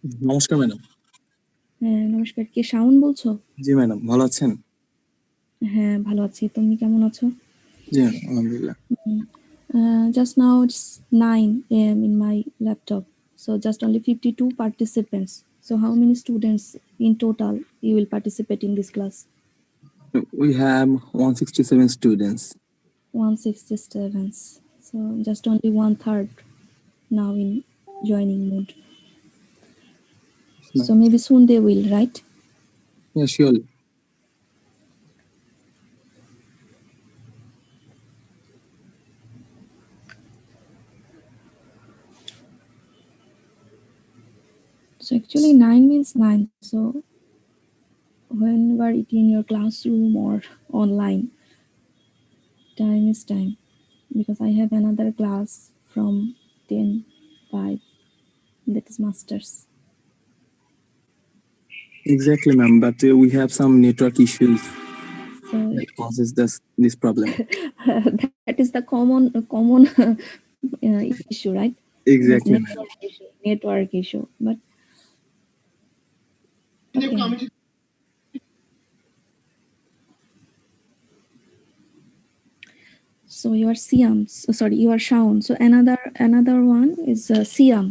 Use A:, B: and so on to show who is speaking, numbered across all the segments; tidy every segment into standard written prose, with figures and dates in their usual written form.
A: নমস্কার ম্যাডাম।
B: হ্যাঁ, নমস্কার। কে শাওন বলছো?
A: জি ম্যাডাম, ভালো আছেন?
B: হ্যাঁ, ভালো আছি। তুমি কেমন আছো?
A: জি ম্যাডাম, আলহামদুলিল্লাহ।
B: Just now it's 9 a.m. in my laptop. So just only 52 participants. So how many students in total you will participate in this class?
A: We have 167 students.
B: 167. So just only one third now in joining mode. So maybe soon they will, right?
A: Yeah, surely.
B: So actually 9 means 9. So whenever it in your classroom or online, time is time. Because I have another class from 10:05, that is masters.
A: Exactly, ma'am. But we have some network issues
B: So
A: that causes this problem.
B: that is the common issue, right? This
A: Exactly, ma'am.
B: network issue. But okay. So you are Siam. Sorry, you are Shaun. So another one is Siam.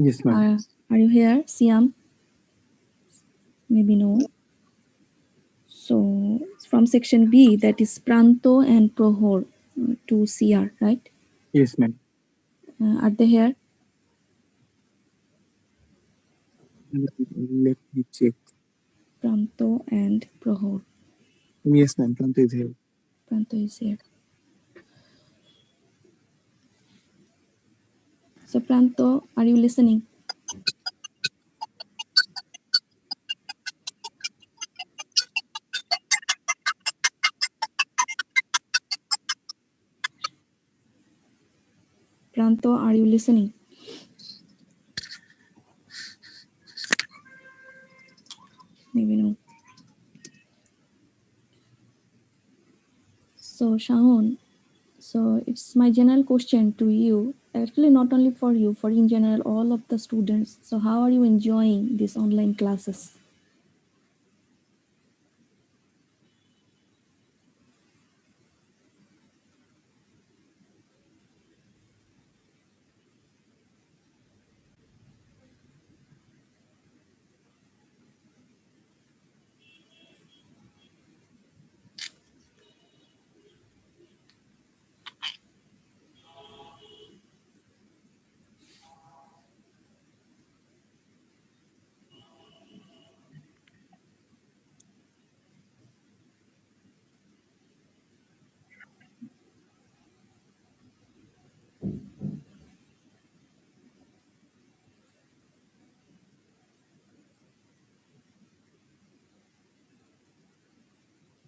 A: Yes, ma'am.
B: Are you here, Siam? Maybe no. So from section B, that is Pranto and Prohor to CR, right?
A: Yes, ma'am.
B: Are they here?
A: Let me check.
B: Pranto and Prohor.
A: Yes, ma'am. Pranto is here.
B: Pranto is here. So Pranto, are you listening? Pranto, are you listening? Maybe no. So Shaun, so it's my general question to you. Actually, not only for you, for in general, all of the students. So how are you enjoying these online classes?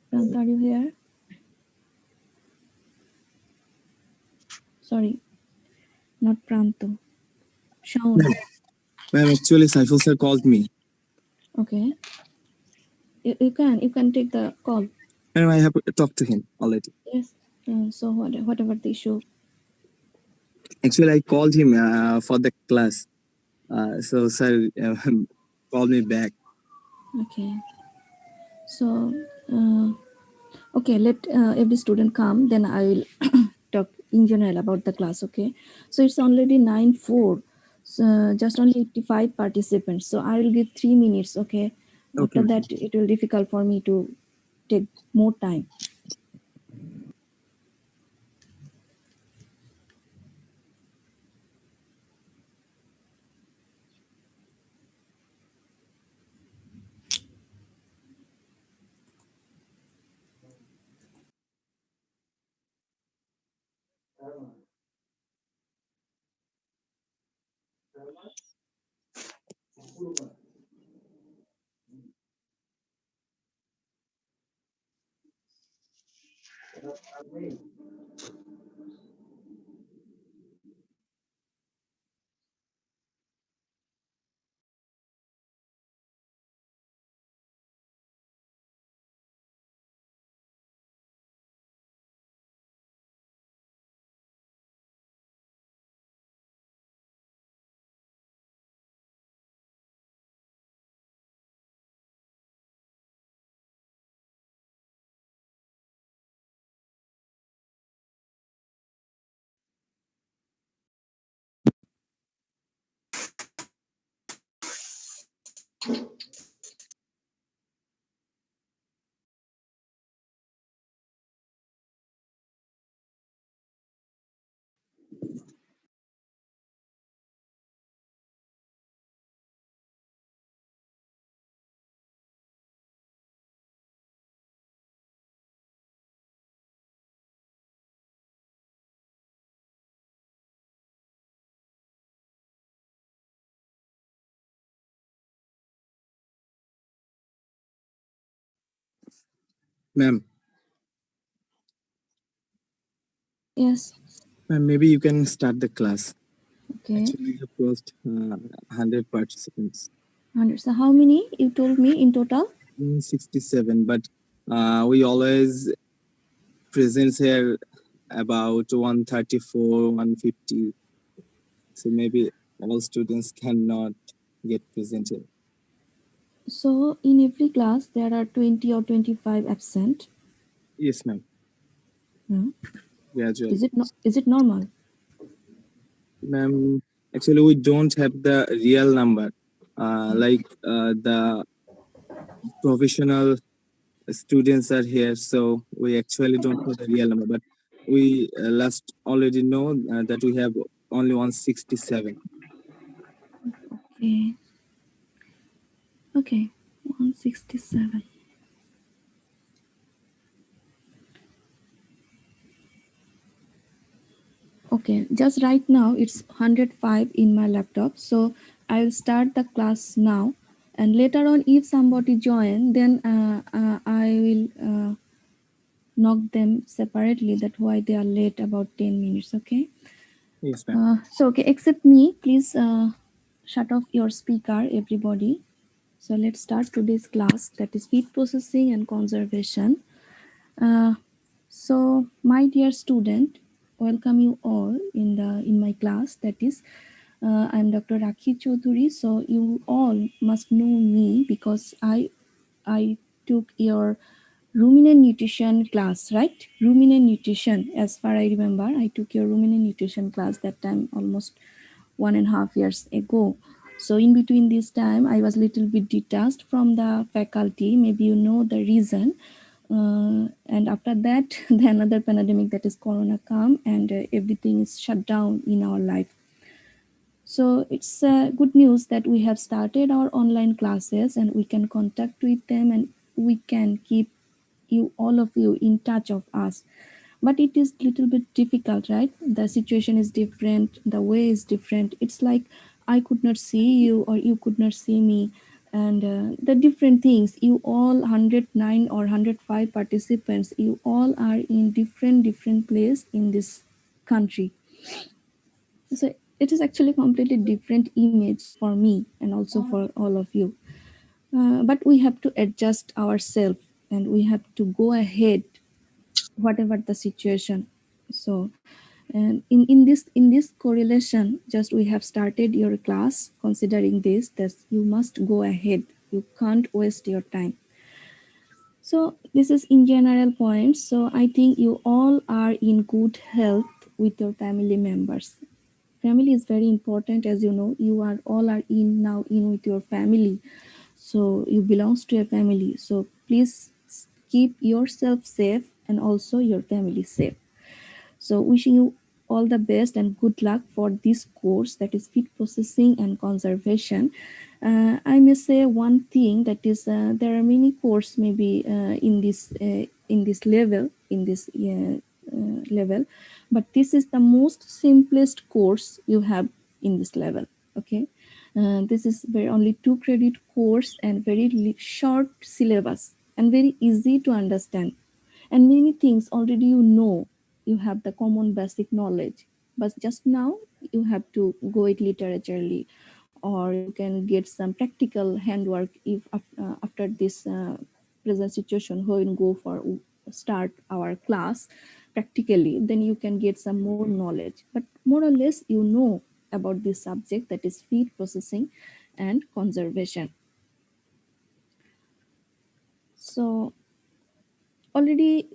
B: Pranto, are you here? Sorry, not Pranto. Shaun.
A: Ma'am, actually, Saiful sir called me.
B: Okay. You can take the call.
A: Ma'am, I have talked to him already.
B: Yes. So whatever the issue.
A: Actually, I called him for the class. So sir called me back.
B: Okay. So okay, let every student come. Then I will talk in general about the class. Okay. So it's already 9:04. So just only 85 participants. So I will give 3 minutes. Okay.
A: Okay,
B: After
A: ma'am.
B: that, it will difficult for me to take more time.
A: Ma'am,
B: Yes.
A: maybe you can start the class.
B: Okay.
A: Actually, we have closed 100 participants.
B: 100. So how many you told me in total?
A: 67, but we always presents here about 134, 150. So maybe all students cannot get presented.
B: So in every class there are 20 or 25 absent.
A: Yes, ma'am.
B: Hmm.
A: Gradually.
B: Is it normal?
A: Ma'am, actually, we don't have the real number. Like the professional students are here, so we actually don't know the real number. But we last already know that we have only 167.
B: Okay. Okay. 167. Okay, just right now it's 105 in my laptop. So I'll start the class now, and later on, if somebody join, then I will knock them separately. That why they are late about 10 minutes. Okay.
A: Yes, ma'am.
B: So okay, except me, please shut off your speaker, everybody. So let's start today's class. That is feed processing and conservation. Uh, so, my dear student, welcome you all in my class. That is, I'm Dr. Rakhi Chaudhuri. So you all must know me because I took your ruminant nutrition class, right? Ruminant nutrition. As far I remember, I took your ruminant nutrition class that time almost 1.5 years ago. So in between this time, I was little bit detached from the faculty. Maybe you know the reason. And after that, the another pandemic that is Corona come, and everything is shut down in our life. So it's good news that we have started our online classes and we can contact with them and we can keep you all of you in touch of us, but it is little bit difficult, right? The situation is different, the way is different. It's like I could not see you or you could not see me, and the different things, you all 109 or 105 participants, you all are in different place in this country. So it is actually completely different image for me and also for all of you. But we have to adjust ourselves and we have to go ahead whatever the situation. So and in this correlation, just we have started your class considering this, that you must go ahead, you can't waste your time. So this is in general points. So I think you all are in good health with your family members. Family is very important, as you know, you are all are in now in with your family, so you belongs to a family. So please keep yourself safe and also your family safe. So wishing you all the best and good luck for this course, that is feed processing and conservation. I may say one thing, that is there are many courses maybe in this level, level, but this is the most simplest course you have in this level. Okay, this is very only 2 credit course and very short syllabus and very easy to understand, and many things already you know, you have the common basic knowledge, but just now you have to go it literaturely, or you can get some practical handwork if after this present situation when go for start our class practically, then you can get some more knowledge, but more or less you know about this subject, that is feed processing and conservation. So already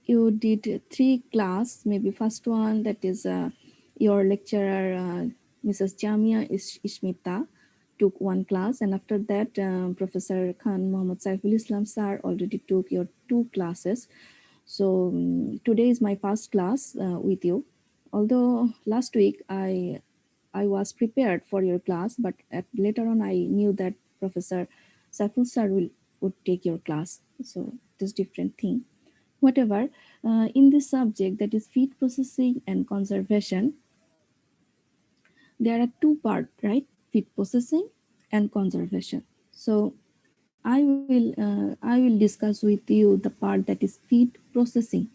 B: you did 3 class, maybe first one, that is your lecturer Mrs. Jamia Ishmita took 1 class, and after that Professor Khan Muhammad Saiful Islam sir already took your 2 classes. So today is my first class with you, although last week I was prepared for your class, but later on I knew that Professor Saiful sir would take your class, so it is different thing. Whatever, in this subject, that is feed processing and conservation, there are 2 parts, right? Feed processing and conservation. So I will discuss with you the part that is feed processing,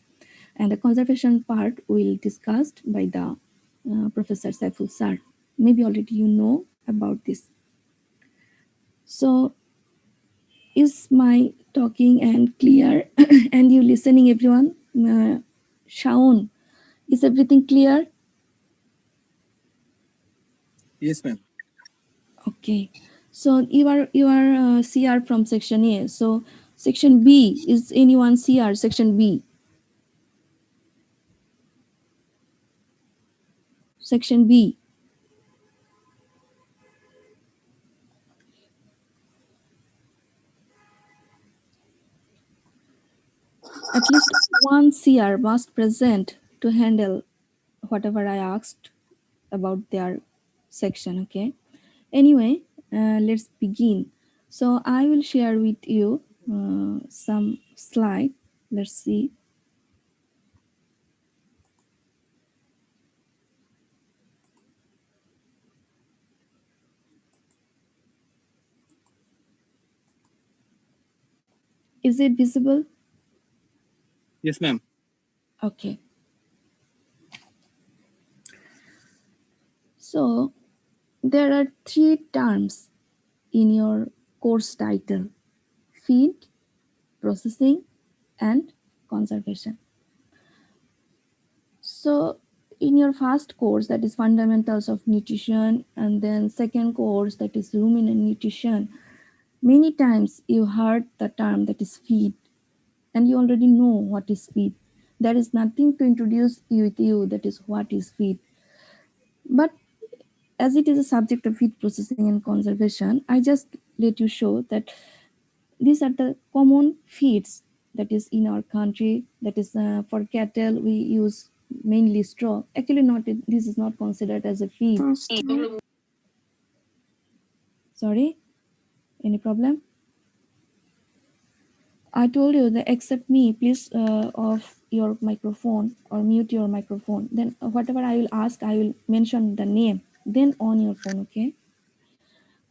B: and the conservation part will discussed by the Professor Saiful sir. Maybe already you know about this. So is my talking and clear and you listening everyone? Shaun, is everything clear?
A: Yes, ma'am.
B: Okay. So you are CR from section A. So section B, is anyone CR section B? Section B. At least one CR must present to handle whatever I asked about their section. Okay. Anyway, let's begin. So I will share with you some slide. Let's see. Is it visible?
A: Yes, ma'am.
B: Okay. So there are three terms in your course title: feed, processing, and conservation. So in your first course, that is fundamentals of nutrition, and then second course, that is ruminant nutrition, many times you heard the term that is feed, and you already know what is feed. There is nothing to introduce you with you that is what is feed. But as it is a subject of feed processing and conservation, I just let you show that these are the common feeds that is in our country. That is for cattle we use mainly straw. Actually, not this is not considered as a feed. Sorry, any problem? I told you that accept me, please off your microphone or mute your microphone. Then whatever I will ask, I will mention the name. Then on your phone, okay?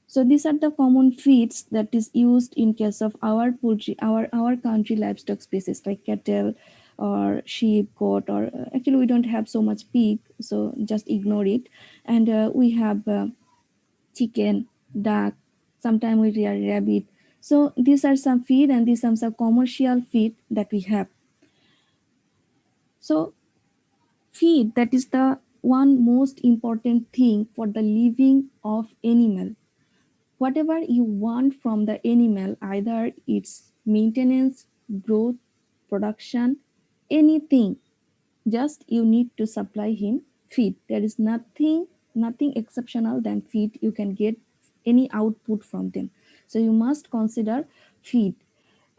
B: So these are the common feeds that is used in case of our poultry, our country livestock species like cattle or sheep, goat, or actually we don't have so much pig, so just ignore it. And we have chicken, duck, sometimes we rear rabbit. So these are some feed and these are some commercial feed that we have. So feed, that is the one most important thing for the living of animal. Whatever you want from the animal, either its maintenance, growth, production, anything, just you need to supply him feed. There is nothing exceptional than feed. You can get any output from them, so you must consider feed.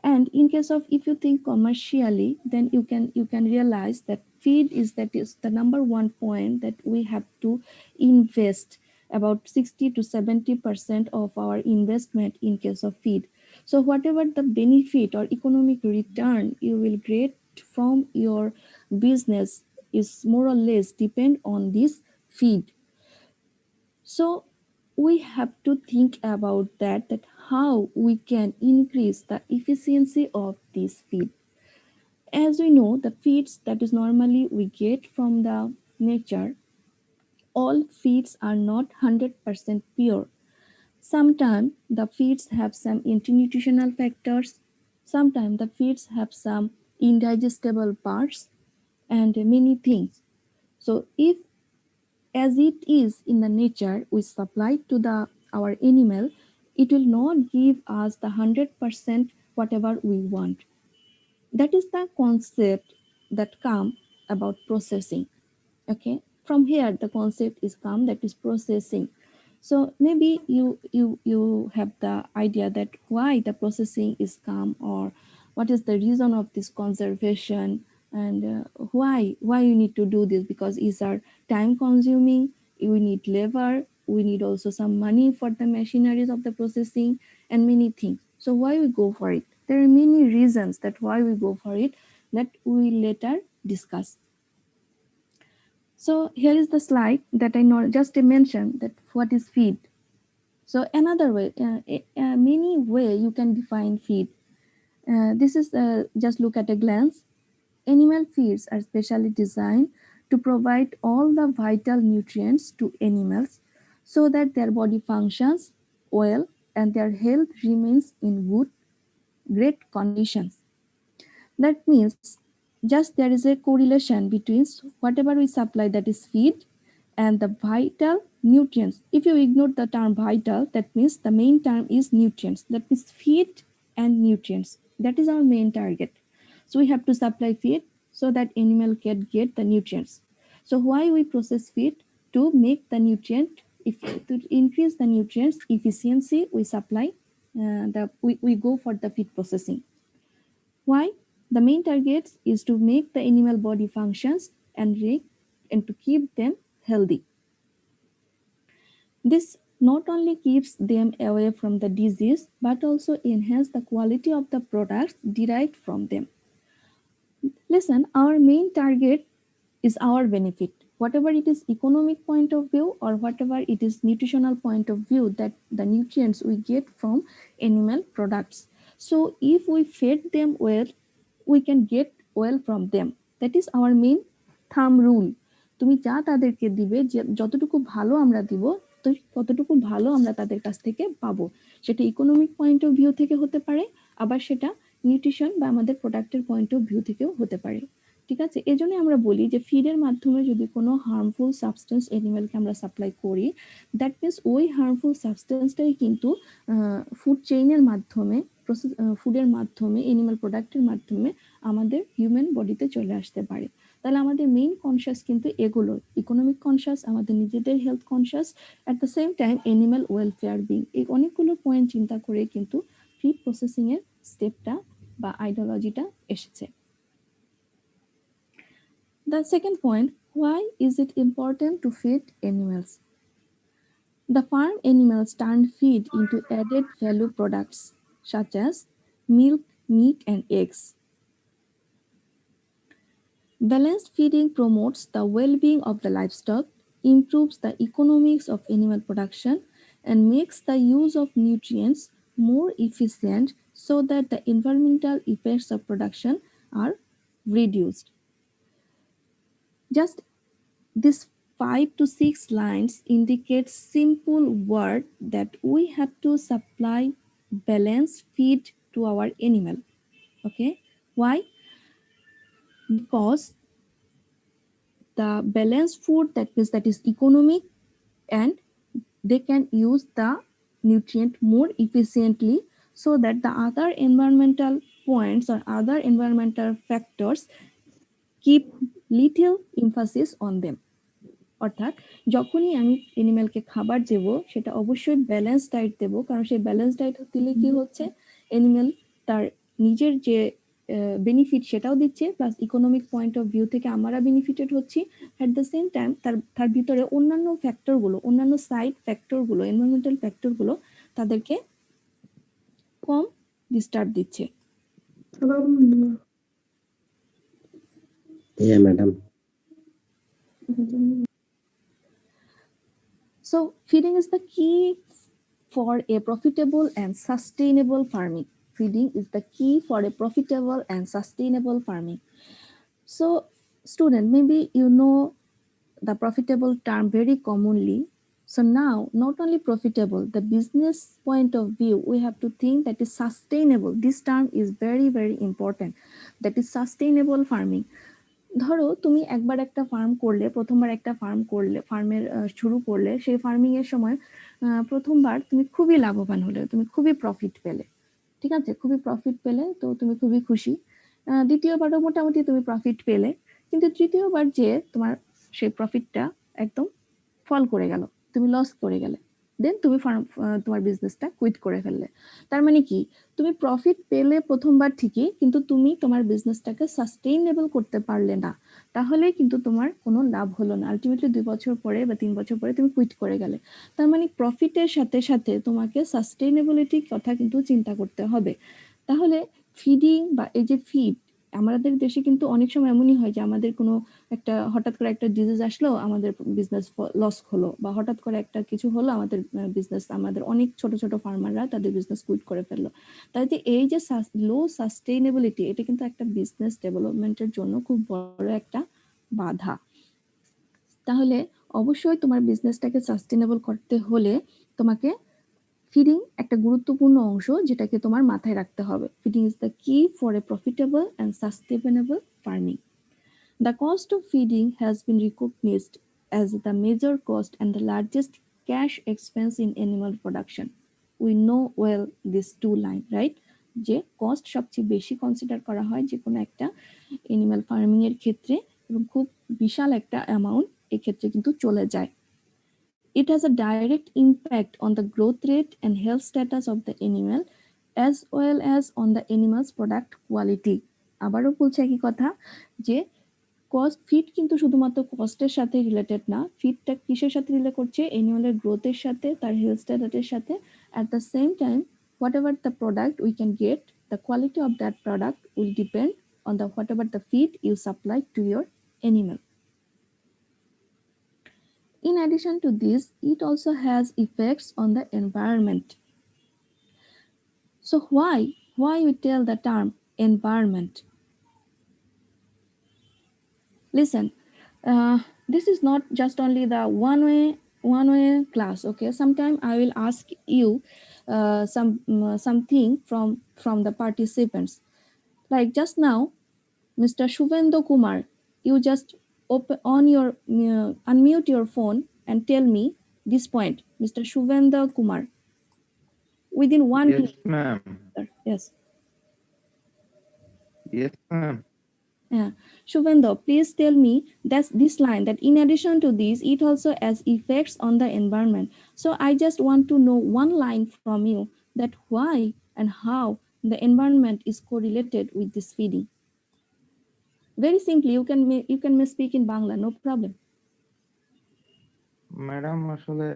B: And in case of, if you think commercially, then you can realize that feed is the number one point that we have to invest about 60 to 70% of our investment in case of feed. So whatever the benefit or economic return you will get from your business is more or less depend on this feed. So we have to think about that how we can increase the efficiency of this feed. As we know, the feeds that is normally we get from the nature, all feeds are not 100% pure. Sometimes the feeds have some anti-nutritional factors, sometimes the feeds have some indigestible parts, and many things. So if, as it is in the nature we supply to the our animal, it will not give us the 100% whatever we want. That is the concept that come about processing. Okay, from here the concept is come, that is processing. So maybe you have the idea that why the processing is come, or what is the reason of this conservation, and why you need to do this, because these are time consuming. We need labor, we need also some money for the machineries of the processing, and many things. So why we go for it? There are many reasons that why we go for it, that we later discuss. So here is the slide that I know just mentioned, that what is feed. So another way, many way you can define feed. This is just look at a glance. Animal feeds are specially designed to provide all the vital nutrients to animals so that their body functions well and their health remains in great conditions. That means just there is a correlation between whatever we supply, that is feed, and the vital nutrients. If you ignore the term vital, that means the main term is nutrients. That means feed and nutrients. That is our main target. So we have to supply feed so that animal can get the nutrients. So why we process feed? To make the nutrient, if to increase the nutrients efficiency, we supply we go for the feed processing. Why? The main target is to make the animal body functions and to keep them healthy. This not only keeps them away from the disease but also enhance the quality of the products derived from them. Listen, our main target is our benefit. Whatever it is economic point of view or whatever it is nutritional point of view, that the nutrients we get from animal products. So if we feed them well, we can get well from them. That is our main thumb rule. তুমি যা তাদেরকে দিবে, যতটুকু ভালো আমরা দিব, তো ততটুকু ভালো আমরা তাদের কাছ থেকে পাবো। সেটা ইকোনমিক পয়েন্ট অফ ভিউ থেকে হতে পারে, আবার সেটা নিউট্রিশন বা আমাদের প্রোডাক্টের পয়েন্ট অফ ভিউ থেকেও হতে পারে। ঠিক আছে, এজন্য আমরা বলি যে ফিডের মাধ্যমে যদি কোনো হার্মফুল সাবস্টেন্স এনিম্যালকে আমরা সাপ্লাই করি, দ্যাট মিনস ওই হার্মফুল সাবস্টেন্সটাই কিন্তু ফুড চেইনের মাধ্যমে ফুডের মাধ্যমে এনিম্যাল প্রোডাক্টের মাধ্যমে আমাদের হিউম্যান বডিতে চলে আসতে পারে। তাহলে আমাদের মেইন কনসিয়াস কিন্তু এগুলো, ইকোনমিক কনসিয়াস, আমাদের নিজেদের health conscious, at the same time animal welfare being, এই অনেকগুলো পয়েন্ট চিন্তা করে কিন্তু ফিড প্রসেসিং এর স্টেপটা বা আইডিওলজিটা এসেছে। The second point, why is it important to feed animals? The farm animals turn feed into added value products such as milk, meat, and eggs. Balanced feeding promotes the well-being of the livestock, improves the economics of animal production, and makes the use of nutrients more efficient so that the environmental effects of production are reduced. Just this 5 to 6 lines indicate simple word that we have to supply balanced feed to our animal. Okay, why? Because the balanced food, that means that is economic, and they can use the nutrient more efficiently so that the other environmental points or other environmental factors keep little emphasis on them. অর্থাৎ যখনই আমি এনিম্যালকে খাবার দেব, সেটা অবশ্যই balance diet দেব, কারণ সেই balance diet দিলে কি হচ্ছে, এনিম্যাল তার নিজের যে বেনিফিট সেটাও দিচ্ছে, plus economic point of view থেকে আমরা বেনিফিটেড হচ্ছি। অ্যাট দ্য সেম টাইম তার ভিতরে অন্যান্য ফ্যাক্টরগুলো, অন্যান্য সাইড ফ্যাক্টরগুলো, এনভায়রনমেন্টাল ফ্যাক্টরগুলো তাদেরকে কম ডিস্টার্ব দিচ্ছে।
C: Yeah, madam.
B: So feeding is the key for a profitable and sustainable farming. Feeding is the key for a profitable and sustainable farming. So student, maybe you know the profitable term very commonly. So now, not only profitable, the business point of view, we have to think that is sustainable. This term is very, very important. That is sustainable farming. ধরো তুমি একবার একটা farm করলে, প্রথমবার একটা farm করলে, ফার্মের শুরু করলে, সেই ফার্মিং এর সময় প্রথমবার তুমি খুবই লাভবান হলে, তুমি খুবই প্রফিট পেলে, ঠিক আছে, খুবই প্রফিট পেলে, তো তুমি খুবই খুশি। দ্বিতীয়বারও মোটামুটি তুমি প্রফিট পেলে, কিন্তু তৃতীয়বার যে তোমার সেই প্রফিটটা একদম ফল করে গেল, তুমি লস করে গেলে, দেন তুমি তোমার বিজনেসটা কুইট করে ফেললে। তার মানে কি, তুমি প্রফিট পেলে প্রথমবার ঠিকই, কিন্তু তুমি তোমার বিজনেসটাকে সাস্টেইনেবল করতে পারলে না, তাহলে কিন্তু তোমার কোনো লাভ হলো না। আলটিমেটলি 2 বছর পরে বা 3 বছর পরে তুমি কুইট করে গেলে। তার মানে প্রফিটের সাথে সাথে তোমাকে সাস্টেইনেবিলিটির কথা কিন্তু চিন্তা করতে হবে। তাহলে ফিডিং বা এই যে ফিড, আমাদের দেশে কিন্তু অনেক সময় এমনই হয় যে আমাদের কোনো একটা হঠাৎ করে একটা ডিজিজ আসলো, আমাদের বিজনেস লস হলো, বা হঠাৎ করে একটা কিছু হলো, আমাদের বিজনেস, আমাদের অনেক ছোট ছোট ফার্মাররা তাদের বিজনেস কুইট করে ফেললো। তাই যে এই যে লো সাস্টেইনেবিলিটি, এটা কিন্তু একটা বিজনেস ডেভেলপমেন্টের জন্য খুব বড় একটা বাধা। তাহলে অবশ্যই তোমার বিজনেসটাকে সাস্টেনেবল করতে হলে তোমাকে ফিডিং একটা গুরুত্বপূর্ণ অংশ, যেটাকে তোমার মাথায় রাখতে হবে। ফিডিং ইজ দ্য কি for a profitable and sustainable farming. The cost of feeding has been recognized as the major cost and the largest cash expense in animal production. We know well these two lines, right? যে cost সবচেয়ে বেশি consider করা হয় যে কোনো একটা animal farming এর ক্ষেত্রে, এবং খুব বিশাল একটা অ্যামাউন্ট এক্ষেত্রে কিন্তু চলে যায়। It has a direct impact on the growth rate and health status of the animal as well as on the animal's product quality. আবারও বলছে একই কথা যে কস্ট, ফিড কিন্তু শুধুমাত্র কস্টের সাথে রিলেটেড না। ফিডটা কিসের সাথে রিলেট করছে? অ্যানিমালের গ্রোথের সাথে, তার হেলথ স্ট্যাটাসের সাথে। At the same time, whatever the product we can get, the quality of that product will depend on the whatever the feed you supply to your animal. In addition to this, it also has effects on the environment. So why we tell the term environment? Listen, this is not just only the one way class. Okay, sometime I will ask you something from the participants, like just now, Mr. Shuvendo Kumar, you just unmute your phone and tell me this point, Mr. Shuvendo Kumar, within one
C: Yes,
B: minute.
C: ma'am.
B: Yes.
C: Yes, ma'am.
B: Yeah. Shuvendo, please tell me that's this line, that in addition to this, it also has effects on the environment. So I just want to know one line from you, that why and how the environment is correlated with this feeding. Very simply, you can speak in Bangla, no problem.
C: Madam আসলে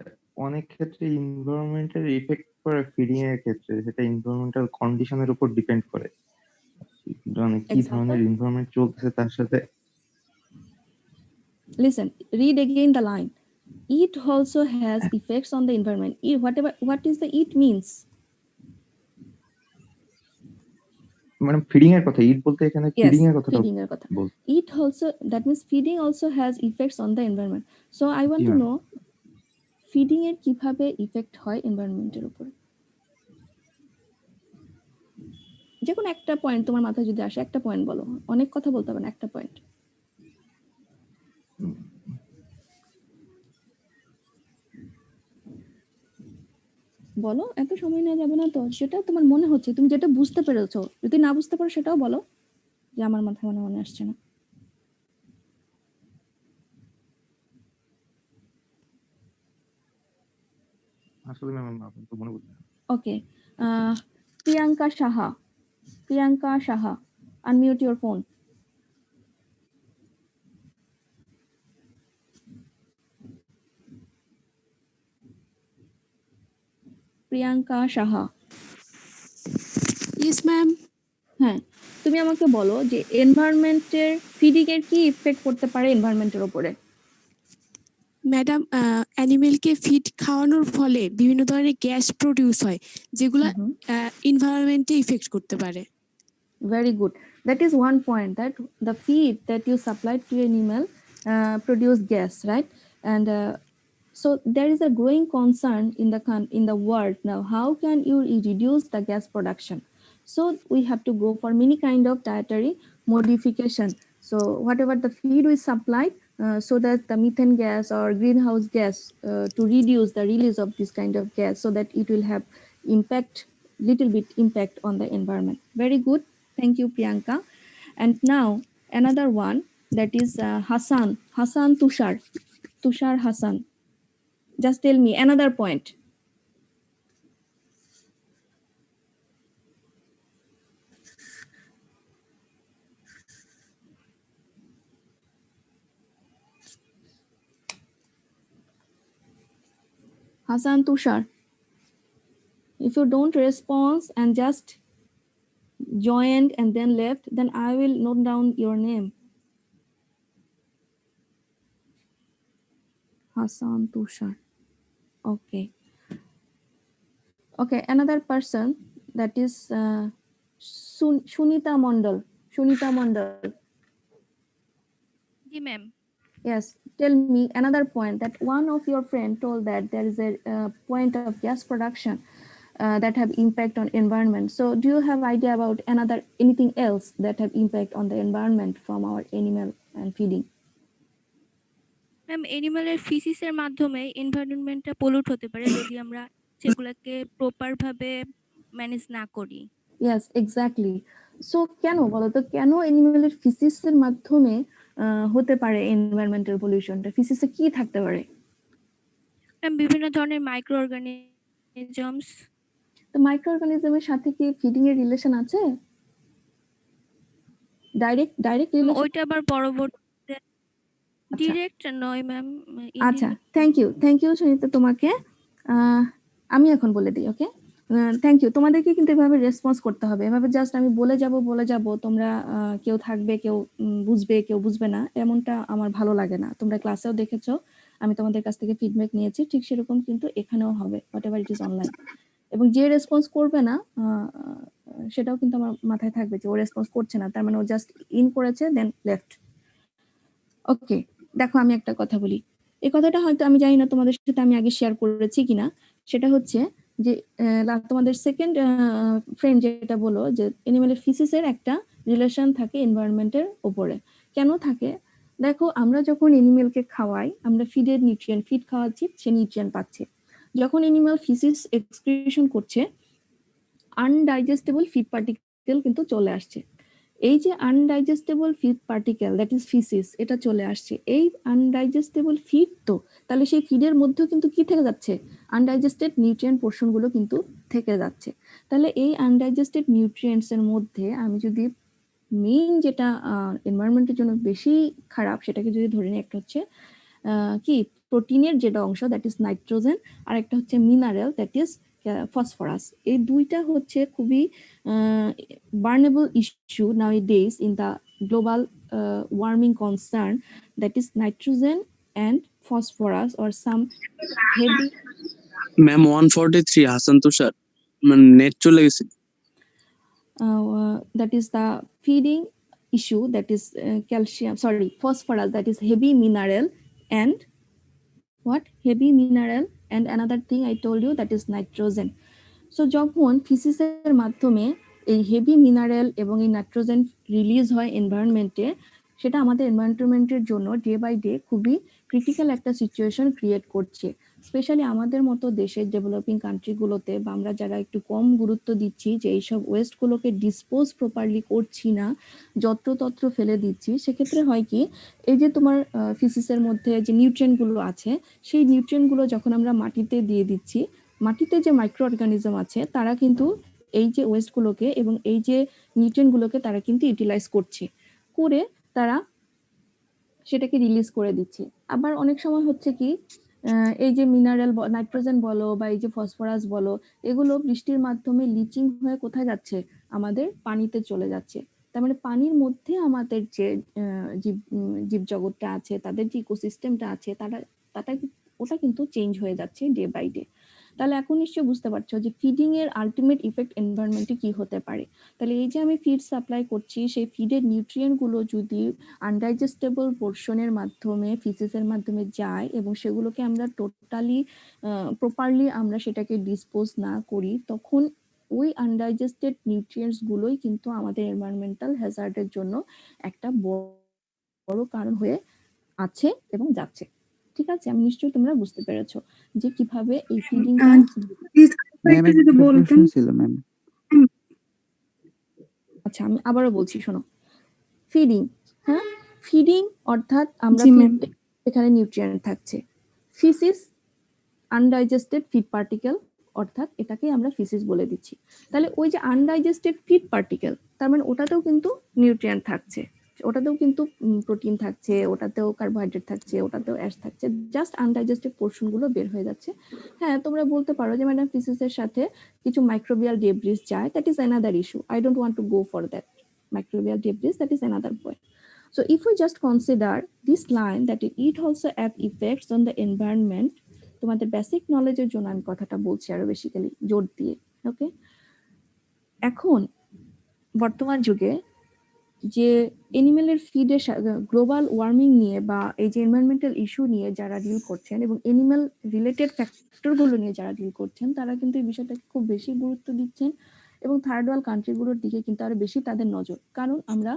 C: অনেক ক্ষেত্রে এনভায়রনমেন্টের effect করে feeding এর ক্ষেত্রে, সেটা environmental কন্ডিশনের উপর depend করে, মানে কি ধরনের
B: Example?
C: এনভায়রনমেন্ট চলতেছে তার সাথে।
B: Listen, read again the line. It also has effects on the environment. What is the it means?
C: মানে ফিডিং এর কথা, ইট বলতে এখানে
B: Yes,
C: ফিডিং এর কথা
B: feeding এর কথা.
C: বল।
B: It also, that means feeding also has effects on the environment. So I want
C: G
B: to
C: ma'am.
B: know feeding এর কিভাবে ইফেক্ট হয় এনভায়রনমেন্টের উপর। যে কোনো একটা পয়েন্ট তোমার মাথায় যদি আসে, একটা পয়েন্ট বলো, অনেক কথা বলতে হবে না, একটা পয়েন্ট বলো, এত সময় নেওয়া যাবে না তো। সেটা তোমার মনে হচ্ছে, তুমি যেটা বুঝতে পেরেছো, যদি না বুঝতে পারো সেটাও বলো, যে আমার মাথায় মনে আসছে না।
C: আসলে ম্যাম আপনি তো মনে করছেন।
B: Okay, Priyanka Saha, unmute your phone. Priyanka Saha.
D: Yes ma'am.
B: হ্যাঁ, তুমি আমাকে বলো যে এনভায়রনমেন্টের, ফিডিং এর কি ইফেক্ট করতে পারে এনভায়রনমেন্টের উপরে।
D: ম্যাডাম, অ্যানিমেলকে ফিড খাওয়ানোর ফলে বিভিন্ন ধরনের গ্যাস প্রডিউস হয়, যেগুলো এনভায়রনমেন্টে ইফেক্ট করতে পারে।
B: Very good. That is one point, that the feed that you supply to animal produce gas, right? And so there is a growing concern in the world now. How can you reduce the gas production? So we have to go for many kind of dietary modification. So whatever the feed we supply, so that the methane gas or greenhouse gas, to reduce the release of this kind of gas, so that it will have little bit impact on the environment. Very good. Thank you, Priyanka. And now another one, that is Hassan Tushar Hassan. Just tell me another point. Hassan Tushar, if you don't respond and just joined and then left, then I will note down your name. Hassan Tushar. Okay. Okay, another person, that is Shunita Mondal. Shunita Mondal.
E: जी ma'am
B: Yes, tell me another point, that one of your friend told that there is a point of gas production that have impact on environment. So do you have idea about anything else that have impact on the environment from our animal and feeding?
E: Ma'am এনিম্যালের ফিসিসের মাধ্যমে এনভায়রনমেন্টটা pollute হতে পারে যদি আমরা সেগুলোকে proper ভাবে ম্যানেজ না করি।
B: Yes, exactly. So কেন বলো তো, কেন অ্যানিমেলের ফিসিসের মাধ্যমে হতে পারে এনভায়রনমেন্টাল পলিউশনটা? ফিসিসে কি থাকতে পারে?
E: ম্যাম বিভিন্ন ধরনের মাইক্রো অর্গানিজমস।
B: তো মাইক্রো অর্গানিজমের সাথে কি ফিডিং এর রিলেশন আছে? Direct relation?
E: ওইটা আবার পরবর্তীতে ডিরেক্ট নয় ম্যাম।
B: আচ্ছা, থ্যাংক ইউ সুনিতা তোমাকে। আমি এখন বলে দিই, ওকে? Thank you. তোমাদেরকে কিন্তু এভাবে রেসপন্স করতে হবে, এভাবে জাস্ট আমি বলে যাব তোমরা কেউ থাকবে, কেউ বুঝবে, কেউ বুঝবে না, এমনটা আমার ভালো লাগে না। তোমরা ক্লাসেও দেখেছো আমি তোমাদের কাছ থেকে ফিডব্যাক নিয়েছি, ঠিক সেরকম কিন্তু এখানেও হবে, what ever it is online. এবং যে রেসপন্স করবে না সেটাও কিন্তু আমার মাথায় থাকবে যে ও রেসপন্স করছে না, তার মানে ও জাস্ট ইন করেছে দেন লেফট। ওকে, দেখো আমি একটা কথা বলি, এই কথাটা হয়তো আমি জানি না তোমাদের সাথে আমি আগে শেয়ার করেছি কিনা, সেটা হচ্ছে যে তোমাদের সেকেন্ড ফ্রেন্ড যেটা বলো যে অ্যানিমালের ফিসিসের একটা রিলেশন থাকে এনভায়রনমেন্টের উপরে। কেন থাকে? দেখো, আমরা যখন অ্যানিমেলকে খাওয়াই, আমরা ফিডের নিউট্রিয়েন্ট, ফিড খাওয়াচ্ছি, সে নিউট্রিয়েন্ট পাচ্ছে। যখন অ্যানিমাল ফিসিস এক্সক্রিশন করছে, আনডাইজেস্টেবল ফিড পার্টিকেল কিন্তু চলে আসছে। এই যে আনডাইজেস্টেবল ফিড পার্টিকেল, দ্যাট ইজ ফিসিস, এটা চলে আসছে। এই আনডাইজেস্টেবল ফিড, তো তাহলে সেই ফিডের মধ্যেও কিন্তু কি থেকে যাচ্ছে? আনডাইজেস্টেড নিউট্রিয়েন্ট পোর্শনগুলো কিন্তু থেকে যাচ্ছে। তাহলে এই আনডাইজেস্টেড নিউট্রিয়েন্টস এর মধ্যে আমি যদি মেইন যেটা এনভায়রনমেন্টের জন্য বেশি খারাপ সেটাকে যদি ধরে নিই, একটা হচ্ছে কি প্রোটিনের যেটা অংশ, দ্যাট ইজ নাইট্রোজেন, আর একটা হচ্ছে মিনারেল, দ্যাট ইজ ফসফরাস। এই দুইটা হচ্ছে খুবই বার্নেবল issue nowadays in the global warming concern, that is nitrogen and phosphorus or some heavy
F: ma'am 143 Hasan Tushar মানে নেট চলে গেছে।
B: that is the feeding issue, that is calcium, sorry, phosphorus, that is heavy mineral, and what heavy mineral, and another thing I told you, that is nitrogen. So যখন ফিসিসের মাধ্যমে এই heavy mineral এবং এই nitrogen release হয় এনভায়রনমেন্টে, সেটা আমাদের এনভায়রনমেন্টের জন্য day by day খুবই ক্রিটিক্যাল একটা সিচুয়েশন ক্রিয়েট করছে। স্পেশালি আমাদের মতো দেশের ডেভেলপিং কান্ট্রিগুলোতে, বা আমরা যারা একটু কম গুরুত্ব দিচ্ছি যে এইসব ওয়েস্টগুলোকে ডিসপোজ প্রপারলি করছি না, যত্রতত্র ফেলে দিচ্ছি, সেক্ষেত্রে হয় কি, এই যে তোমার ফিসিসের মধ্যে যে নিউট্রিয়েন্টগুলো আছে, সেই নিউট্রিয়েন্টগুলো যখন আমরা মাটিতে দিয়ে দিচ্ছি, মাটিতে যে মাইক্রো অর্গানিজম আছে তারা কিন্তু এই যে ওয়েস্টগুলোকে এবং এই যে নিউট্রিয়েন্টগুলোকে তারা কিন্তু ইউটিলাইজ করছে, করে তারা সেটাকে রিলিজ করে দিচ্ছে। আবার অনেক সময় হচ্ছে কি, এই যে মিনারেল নাইট্রোজেন বলো বা এই যে ফসফরাস বলো, এগুলো বৃষ্টির মাধ্যমে লিচিং হয়ে কোথায় যাচ্ছে? আমাদের পানিতে চলে যাচ্ছে। তার মানে পানির মধ্যে আমাদের যে জীবজগৎটা আছে, তাদের যে ইকোসিস্টেমটা আছে, ওটা কিন্তু চেঞ্জ হয়ে যাচ্ছে ডে বাই ডে। তাহলে এখন নিশ্চয়ই বুঝতে পারছো যে ফিডিং এর আলটিমেট ইফেক্ট এনভায়রনমেন্টে কি হতে পারে। তাহলে এই যে আমি ফিড সাপ্লাই করছি, সেই ফিডের নিউট্রিয়েন্ট গুলো যদি আনডাইজেস্টেবল পোর্শনের মাধ্যমে, ফিসিসের মাধ্যমে যায় এবং সেগুলোকে আমরা টোটালি প্রপারলি আমরা সেটাকে ডিসপোজ না করি, তখন ওই আনডাইজেস্টেড নিউট্রিয়েন্টস গুলোই কিন্তু আমাদের এনভায়রনমেন্টাল হ্যাজার্ডের জন্য একটা বড় কারণ হয়ে আছে এবং যাচ্ছে। ঠিক আছে, আমি নিশ্চয়ই তোমরা বুঝতে পেরেছো যে কিভাবে এই ফিডিংটা। আচ্ছা, আমি আবারও বলছি, শোনো। ফিডিং, হ্যাঁ, ফিডিং অর্থাৎ আমরা এখানে নিউট্রিয়েন্ট থাকছে। ফিসিস আনডাইজেস্টেড ফিড পার্টিকেল, অর্থাৎ এটাকে আমরা ফিসিস বলে দিচ্ছি। তাহলে ওই যে আনডাইজেস্টেড ফিড পার্টিকেল, তার মানে ওটাতেও কিন্তু নিউট্রিয়েন্ট থাকছে। ওটাতেও কিন্তু প্রোটিন থাকছে, ওটাতেও কার্বোহাইড্রেট থাকছে, ওটাতেও অ্যাশ থাকছে, জাস্ট আনডাইজেস্টেড পোর্শন গুলো বের হয়ে যাচ্ছে। হ্যাঁ, তোমরা বলতে পারো যে ম্যাডাম ফিসিসের সাথে কিছু মাইক্রোবিয়াল ডেব্রিস যায়, that is another issue, I don't want to go for that microbial debris, that is another point. So if we just consider this line that it also have effects on the environment, তোমাদের basic নলেজের জন্য আমি কথাটা বলছি আরো basically জোর দিয়ে। ওকে, এখন বর্তমান যুগে যে এনিমেলের ফিডের গ্লোবাল ওয়ার্মিং নিয়ে বা এই যে এনভায়রনমেন্টাল ইস্যু নিয়ে যারা ডিল করছেন এবং এনিম্যাল রিলেটেড ফ্যাক্টরগুলো নিয়ে যারা ডিল করছেন, তারা কিন্তু এই বিষয়টাকে খুব বেশি গুরুত্ব দিচ্ছেন এবং থার্ড ওয়ার্ল্ড কান্ট্রিগুলোর দিকে কিন্তু আরো বেশি তাদের নজর, কারণ আমরা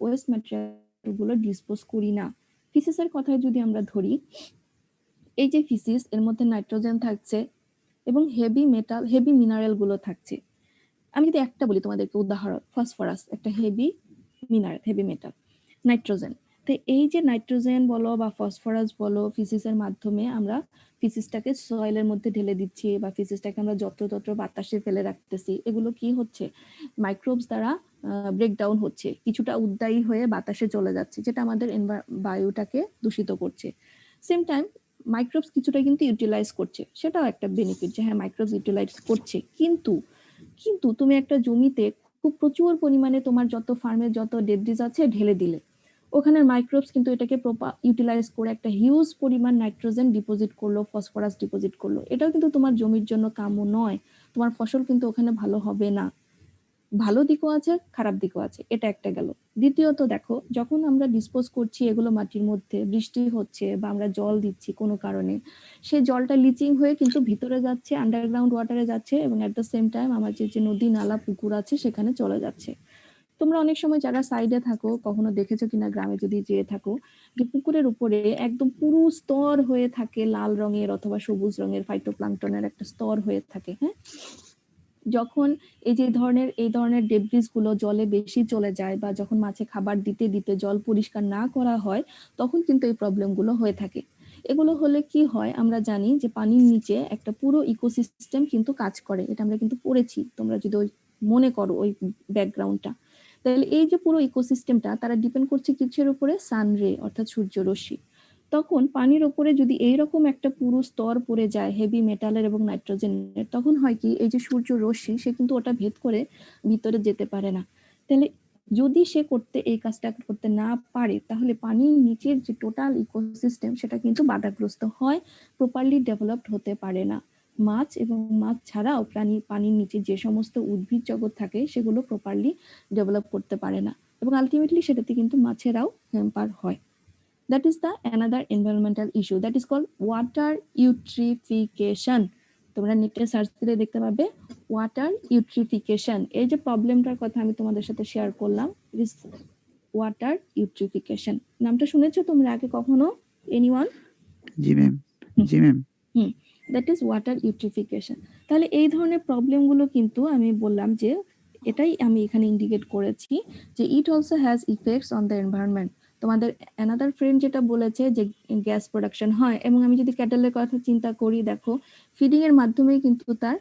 B: ওয়েস্ট ম্যাটেরিয়াল গুলো ডিসপোজ করি না। ফিসিসের কথায় যদি আমরা ধরি, এই যে ফিসিস, এর মধ্যে নাইট্রোজেন থাকছে এবং হেভি মিনারেল গুলো থাকছে। আমি যদি একটা বলি তোমাদেরকে উদাহরণ, ফসফরাস একটা heavy mineral, heavy metal. Nitrogen, তো এই যে নাইট্রোজেন বলো বা ফসফরাস বলো, ফিসিসের মাধ্যমে আমরা ফিসিসটাকে সয়েলের মধ্যে ঢেলে দিচ্ছি বা ফিসিসটাকে আমরা যত্র বাতাসে ফেলে রাখতেছি। এগুলো কি হচ্ছে? মাইক্রোবস দ্বারা ব্রেকডাউন হচ্ছে, কিছুটা উদ্দায়ী হয়ে বাতাসে চলে যাচ্ছে, যেটা আমাদের বায়ুটাকে দূষিত করছে। সেম টাইম মাইক্রোবস কিছুটা কিন্তু ইউটিলাইজ করছে, সেটাও একটা বেনিফিট যে হ্যাঁ মাইক্রোবস ইউটিলাইজ করছে। কিন্তু তুমি একটা জমিতে খুব প্রচুর পরিমাণে তোমার যত ফার্মের যত ডেব্রিজ আছে ঢেলে দিলে, ওখানের মাইক্রোবস কিন্তু এটাকে প্রপার ইউটিলাইজ করে একটা হিউজ পরিমাণ নাইট্রোজেন ডিপোজিট করলো, ফসফরাস ডিপোজিট করলো। এটাও কিন্তু তোমার জমির জন্য কাম্য নয়, তোমার ফসল কিন্তু ওখানে ভালো হবে না। ভালো দিকও আছে, খারাপ দিকও আছে, এটা একটা গেল। দ্বিতীয়ত দেখো, যখন আমরা ডিসপোজ করছি এগুলো মাটির মধ্যে, বৃষ্টি হচ্ছে বা আমরা জল দিচ্ছি কোনো কারণে, সেই জলটা লিচিং হয়ে কিন্তু ভিতরে যাচ্ছে, আন্ডারগ্রাউন্ড ওয়াটারে যাচ্ছে এবং এট দ্য সেম টাইম আমার যে নদী নালা পুকুর আছে সেখানে চলে যাচ্ছে। তোমরা অনেক সময় যারা সাইডে থাকো, কখনো দেখেছো কিনা গ্রামে যদি যেয়ে থাকো, যে পুকুরের উপরে একদম পুরো স্তর হয়ে থাকে লাল রঙের অথবা সবুজ রঙের ফাইটোপ্লাঙ্কটনের একটা স্তর হয়ে থাকে। হ্যাঁ, যখন এই ধরনের ডেব্রিস গুলো জলে বেশি চলে যায় বা যখন মাছে খাবার দিতে দিতে জল পরিষ্কার না করা হয়, তখন কিন্তু এই প্রবলেম গুলো হয়ে থাকে। এগুলো হলে কি হয়, আমরা জানি যে পানির নিচে একটা পুরো ইকোসিস্টেম কিন্তু কাজ করে, এটা আমরা কিন্তু পড়েছি, তোমরা যদি ওই মনে করো ওই ব্যাকগ্রাউন্ডটা। তাহলে এই যে পুরো ইকোসিস্টেমটা তারা ডিপেন্ড করছে কিসের উপরে? সানরে, অর্থাৎ সূর্য রশ্মি। তখন পানির উপরে যদি এইরকম একটা পুরো স্তর পড়ে যায় হেভি মেটালের এবং নাইট্রোজেনের, তখন হয় কি, এই যে সূর্য রশ্মি সে কিন্তু ওটা ভেদ করে ভিতরে যেতে পারে না। তাহলে যদি সে এই কাজটা করতে না পারে, তাহলে পানির নিচের যে টোটাল ইকোসিস্টেম সেটা কিন্তু বাধাগ্রস্ত হয়, প্রপারলি ডেভেলপড হতে পারে না। মাছ এবং মাছ ছাড়াও পানির নিচে যে সমস্ত উদ্ভিদ জগৎ থাকে সেগুলো প্রপারলি ডেভেলপ করতে পারে না এবং আলটিমেটলি সেটাতে কিন্তু মাছেরাও হ্যাম্পার হয়। That is the another environmental issue that is called water eutrophication. তোমরা নেটে সার্চ দিলে দেখতে পাবে ওয়াটার ইউট্রিফিকেশন। এই যে প্রবলেমটার কথা আমি তোমাদের সাথে শেয়ার করলাম, ইট ইজ ওয়াটার ইউট্রিফিকেশন। নামটা শুনেছো তোমরা আগে কখনো? Anyone?
G: G ma'am, G ma'am.
B: That is water eutrophication. তাহলে এই ধরনের প্রবলেমগুলো কিন্তু আমি বললাম যে এটাই আমি এখানে ইন্ডিকেট করেছি যে it also has effects on the environment. তোমাদের অ্যানাদার ফ্রেন্ড যেটা বলেছে যে গ্যাস প্রোডাকশন হয়, এবং আমি যদি ক্যাটেলের কথা চিন্তা করি, দেখো ফিডিং এর মাধ্যমে কিন্তু তার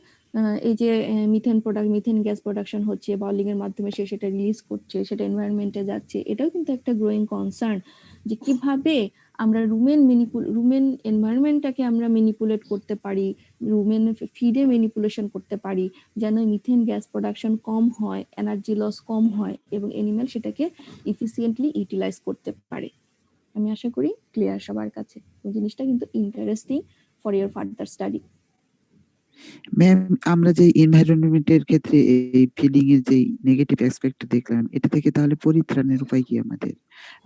B: এই যে মিথেন গ্যাস প্রোডাকশন হচ্ছে, বয়লিং এর মাধ্যমে সে সেটা রিলিজ করছে, সেটা এনভায়রনমেন্টে যাচ্ছে। এটাও কিন্তু একটা গ্রোয়িং কনসার্ন যে কিভাবে আমরা রুমেন এনভায়রনমেন্টটাকে আমরা ম্যানিপুলেট করতে পারি, রুমেন ফিডে ম্যানিপুলেশন করতে পারি, যেন মিথেন গ্যাস প্রোডাকশন কম হয়, এনার্জি লস কম হয় এবং এনিম্যাল সেটাকে ইফিসিয়েন্টলি ইউটিলাইজ করতে পারে। আমি আশা করি ক্লিয়ার সবার কাছে। এই জিনিসটা কিন্তু interesting for your further study.
G: Ma'am, আমরা যে এনভায়রনমেন্টের ক্ষেত্রে এই ফিডিং এর যে নেগেটিভ অ্যাসপেক্ট দেখলাম, এটা থেকে তাহলে পরিত্রাণের উপায় কি আমাদের?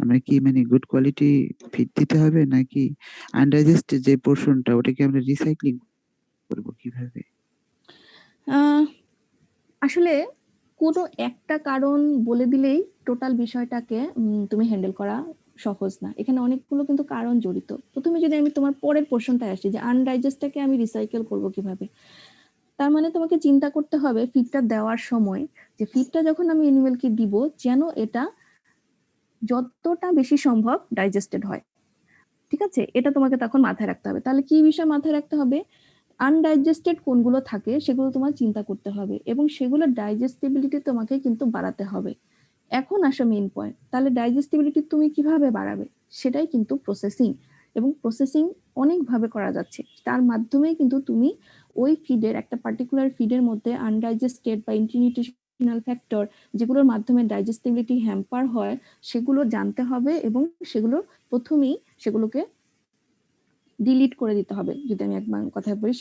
G: আমরা কি মানে গুড কোয়ালিটি ফিড দিতে হবে, নাকি আনডাইজেস্ট যে পোরশনটা ওটাকে আমরা রিসাইক্লিং করব কিভাবে?
B: আসলে কোনো একটা কারণ বলে দিলেই টোটাল বিষয়টাকে তুমি হ্যান্ডেল করা সহজ না, এখানে অনেকগুলো কিন্তু কারণ জড়িত। প্রথমে যদি আমি তোমার পরের পোর্শনটায় আসি যে আনডাইজেস্টটাকে আমি রিসাইকেল করব কিভাবে, তার মানে তোমাকে চিন্তা করতে হবে ফিডটা দেওয়ার সময় যে ফিডটা যখন আমি অ্যানিমেলকে দিব যেন এটা যতটা বেশি সম্ভব ডাইজেস্টেড হয়। ঠিক আছে, এটা তোমাকে তখন মাথায় রাখতে হবে। তাহলে কি বিষয় মাথায় রাখতে হবে? আনডাইজেস্টেড কোনগুলো থাকে সেগুলো তোমার চিন্তা করতে হবে এবং সেগুলো ডাইজেস্টিবিলিটি তোমাকে কিন্তু বাড়াতে হবে। এখন আসো মেইন পয়েন্ট, তাহলে ডাইজেস্টিবিলিটি তুমি কিভাবে বাড়াবে? সেটাই কিন্তু প্রসেসিং, এবং প্রসেসিং অনেকভাবে করা যাচ্ছে। তার মাধ্যমেই কিন্তু তুমি ওই ফিডের, একটা পার্টিকুলার ফিডের মধ্যে আনডাইজেস্টেড বা ইন্টারনিউট্রিশনাল ফ্যাক্টর যেগুলোর মাধ্যমে ডাইজেস্টিবিলিটি হ্যাম্পার হয় সেগুলো জানতে হবে, এবং সেগুলো প্রথমেই সেগুলোকে ডিলিট করে দিতে হবে। যদি আমি একবার কথা বলি,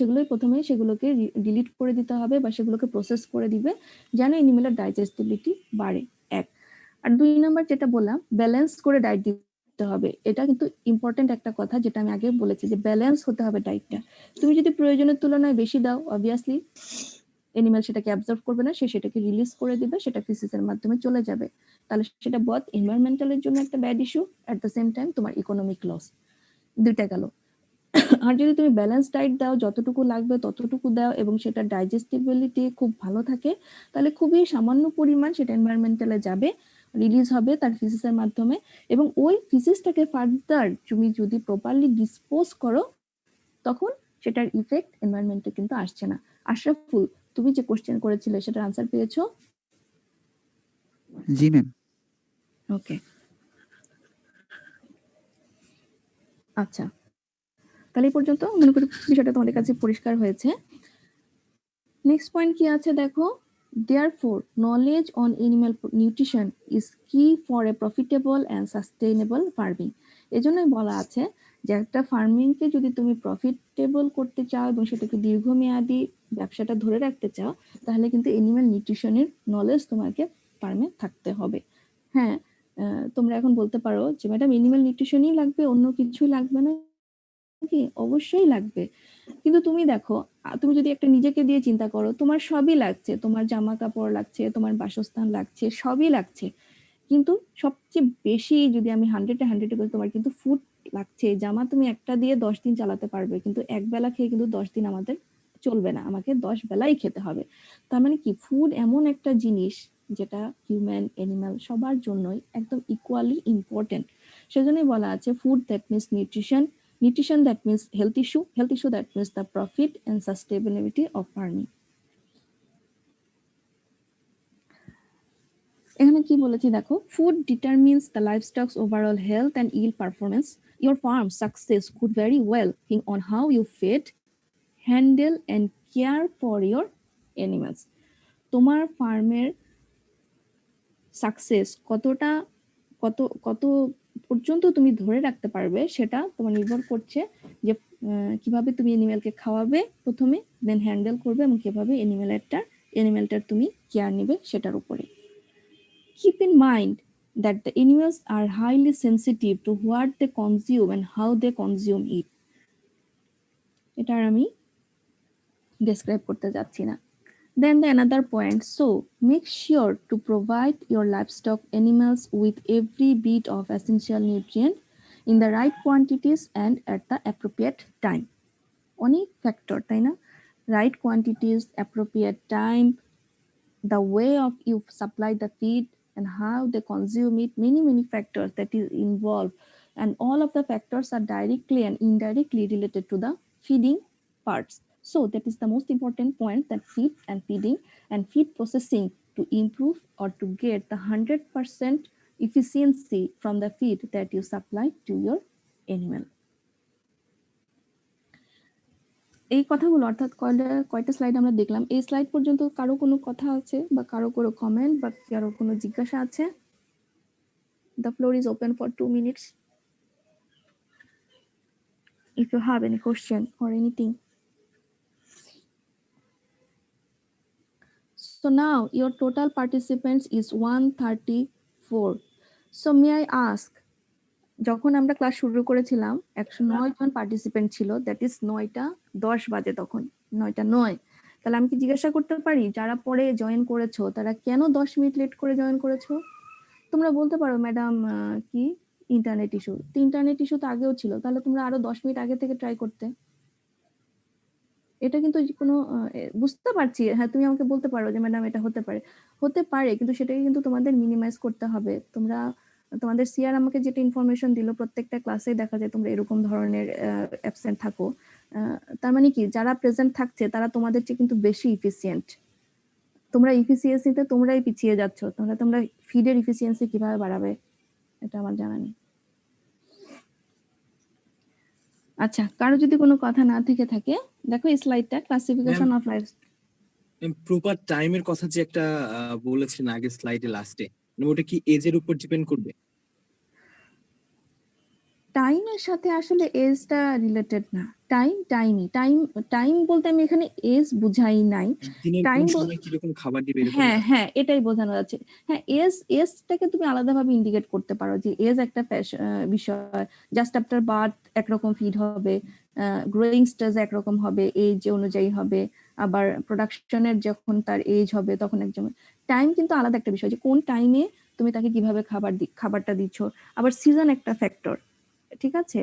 B: সেগুলোকে ডিলিট করে দিতে হবে বা সেগুলোকে প্রসেস করে দিবে, যেন এনিমেলের ডাইজেস্টিবিলিটি বাড়ে, এক। আর 2 নাম্বার যেটা বললাম, ব্যালেন্স করে ডায়েট দিতে হবে। এটা কিন্তু ইম্পর্টেন্ট একটা কথা, যেটা আমি আগে বলেছি যে ব্যালেন্স হতে হবে ডায়েটটা। তুমি যদি প্রয়োজনের তুলনায় বেশি দাও, অবভিয়াসলি এনিমেল সেটাকে অ্যাবজর্ব করবে না, সে সেটাকে রিলিজ করে দিবে, সেটা ফিসিসের মাধ্যমে চলে যাবে। তাহলে সেটা বোথ এনভায়রনমেন্টালের জন্য একটা bad issue, at the same time তোমার ইকোনমিক লস, দুইটা গেল। আর যদি তুমি ব্যালেন্স ডায়েট দাও, যতটুকু লাগবে ততটুকু দাও, এবং সেটা ডাইজেস্টিবিলিটি খুব ভালো থাকে, তাহলে খুবই সামান্য পরিমাণ সেটা এনভায়রনমেন্টালে যাবে, রিলিজ হবে তার ফিসিসের মাধ্যমে, এবং ওই ফিসিসটাকে ফার্দার তুমি যদি প্রপারলি ডিসপোজ করো, তখন সেটার ইফেক্ট এনভায়রনমেন্টে কিন্তু আসছে না। আশরাফুল, তুমি যে কোশ্চেন করেছিলে সেটার আনসার পেয়েছো?
G: জি ম্যাম।
B: ওকে, আচ্ছা, তাহলে এই পর্যন্ত মনে করি বিষয়টা তোমাদের কাছে পরিষ্কার হয়েছে। নেক্সট পয়েন্ট কি আছে দেখো, therefore knowledge on animal nutrition is key for a profitable and sustainable farming। এজন্যই বলা আছে যে একটা ফার্মিংকে যদি তুমি প্রফিটেবল করতে চাও এবং সেটাকে দীর্ঘমেয়াদী ব্যবসাটা ধরে রাখতে চাও, তাহলে কিন্তু এনিম্যাল নিউট্রিশনের নলেজ তোমাকে ফার্মে থাকতে হবে। হ্যাঁ, তোমরা এখন বলতে পারো যে ম্যাডাম এনিম্যাল নিউট্রিশনই লাগবে, অন্য কিছুই লাগবে না কি? অবশ্যই লাগবে। কিন্তু তুমি দেখো, তুমি যদি একটা নিজেকে দিয়ে চিন্তা করো, তোমার সবই লাগছে, তোমার জামা কাপড় লাগছে, তোমার বাসস্থান লাগছে, সবই লাগছে, কিন্তু সবচেয়ে বেশি যদি আমি 100-এ বলি, তোমার কিন্তু ফুড লাগছে। জামা তুমি একটা দিয়ে 10 দিন চালাতে পারবে, কিন্তু এক বেলা খেয়ে কিন্তু 10 দিন আমাদের চলবে না, আমাকে 10 বেলাই খেতে হবে। তার মানে কি, ফুড এমন একটা জিনিস যেটা হিউম্যান, এনিম্যাল সবার জন্যই একদম ইকুয়ালি ইম্পর্টেন্ট। সেজন্যই বলা আছে food that means nutrition, nutrition that means health issue that means the profit and sustainability of farming। এখানে কি বলেছি দেখো, food determines the livestocks overall health and yield performance. Your farm success could very well hang on how you feed, handle and care for your animals। তোমার ফার্মের success কতটা, কত পর্যন্ত তুমি ধরে রাখতে পারবে, সেটা তোমার নির্ভর করছে যে কিভাবে তুমি এনিম্যালকে খাওয়াবে প্রথমে, দেন হ্যান্ডেল করবে, এবং কিভাবে এনিম্যালটার তুমি কেয়ার নেবে সেটার উপরে। Keep in mind that the animals are highly sensitive to what they consume and how they consume it। এটা আর আমি ডেসক্রাইব করতে যাচ্ছি না। Then the another point, so make sure to provide your livestock animals with every bit of essential nutrient in the right quantities and at the appropriate time। অনেক factor, তাই না? Right quantities, appropriate time, the way of you supply the feed and how they consume it, many factors that is involved, and all of the factors are directly and indirectly related to the feeding parts। So that is the most important point, that feed and feeding and feed processing to improve or to get the 100% efficiency from the feed that you supply to your animal। এই কথাগুলো অর্থাৎ কয়টা slide আমরা দেখলাম, এই slide পর্যন্ত কারো কোনো কথা আছে বা কারো কোনো কমেন্ট বা কারো কোনো জিজ্ঞাসা আছে? The floor is open for 2 minutes if you have any question or anything। So now your total participants is 134। So may I ask, যখন আমরা ক্লাস শুরু করেছিলাম 109 জন পার্টিসিপেন্ট ছিল, দ্যাট ইজ 9টা 10 বাজে, তখন 9টা 9। তাহলে আমি কি জিজ্ঞাসা করতে পারি, যারা পরে জয়েন করেছো তারা কেন 10 মিনিট লেট করে জয়েন করেছো? তোমরা বলতে পারো ম্যাডাম কি ইন্টারনেট ইস্যু। তো ইন্টারনেট ইস্যু তো আগেও ছিল, তাহলে তোমরা আরো 10 মিনিট আগে থেকে ট্রাই করতে। এটা কিন্তু কোনো বুঝতে পারছি, হ্যাঁ তুমি আমাকে বলতে পারো যে ম্যাডাম এটা হতে পারে, কিন্তু সেটাকে কিন্তু তোমাদের মিনিমাইজ করতে হবে। তোমরা তোমাদের সিআর আমাকে যেটা ইনফরমেশন দিল, প্রত্যেকটা ক্লাসে দেখা যায় তোমরা এরকম ধরনের অ্যাবসেন্ট থাকো। তার মানে কি, যারা প্রেজেন্ট থাকছে তারা তোমাদের চেয়ে কিন্তু বেশি ইফিসিয়েন্ট। তোমরা ইফিসিয়েন্সিতে তোমরাই পিছিয়ে যাচ্ছ, তোমরা ফিডের ইফিসিয়েন্সি কিভাবে বাড়াবে এটা আমার জানা নেই। আচ্ছা, কারো যদি কোনো কথা না থেকে থাকে, দেখো এই স্লাইডটা ক্লাসিফিকেশন অফ লাইফ।
A: প্রপার টাইমের কথা যে একটা বলেছেন আগে স্লাইডে লাস্টে, ওটা কি এজের উপর ডিপেন্ড করবে?
B: টাইমের সাথে আসলে এজটা রিলেটেড না। টাইম বলতে আমি এখানে এজ বুঝাই নাই।
A: দিনের কোন
B: টাইম
A: সময় কিরকম খাবার দিবে এরকম?
B: হ্যাঁ এটাই বোঝানো যাচ্ছে। হ্যাঁ, এজটাকে তুমি আলাদাভাবে ইন্ডিকেট করতে পারো যে এজ একটা বিষয়। জাস্ট আফটার বার্থ একরকম ফিড হবে, গ্রোয়িং স্টেজ একরকম হবে, এজ অনুযায়ী হবে, আবার প্রোডাকশনের যখন তার এজ হবে তখন একজন। টাইম কিন্তু আলাদা একটা বিষয়, যে কোন টাইমে তুমি তাকে কিভাবে খাবারটা দিচ্ছ। আবার সিজন একটা ফ্যাক্টর, ঠিক আছে?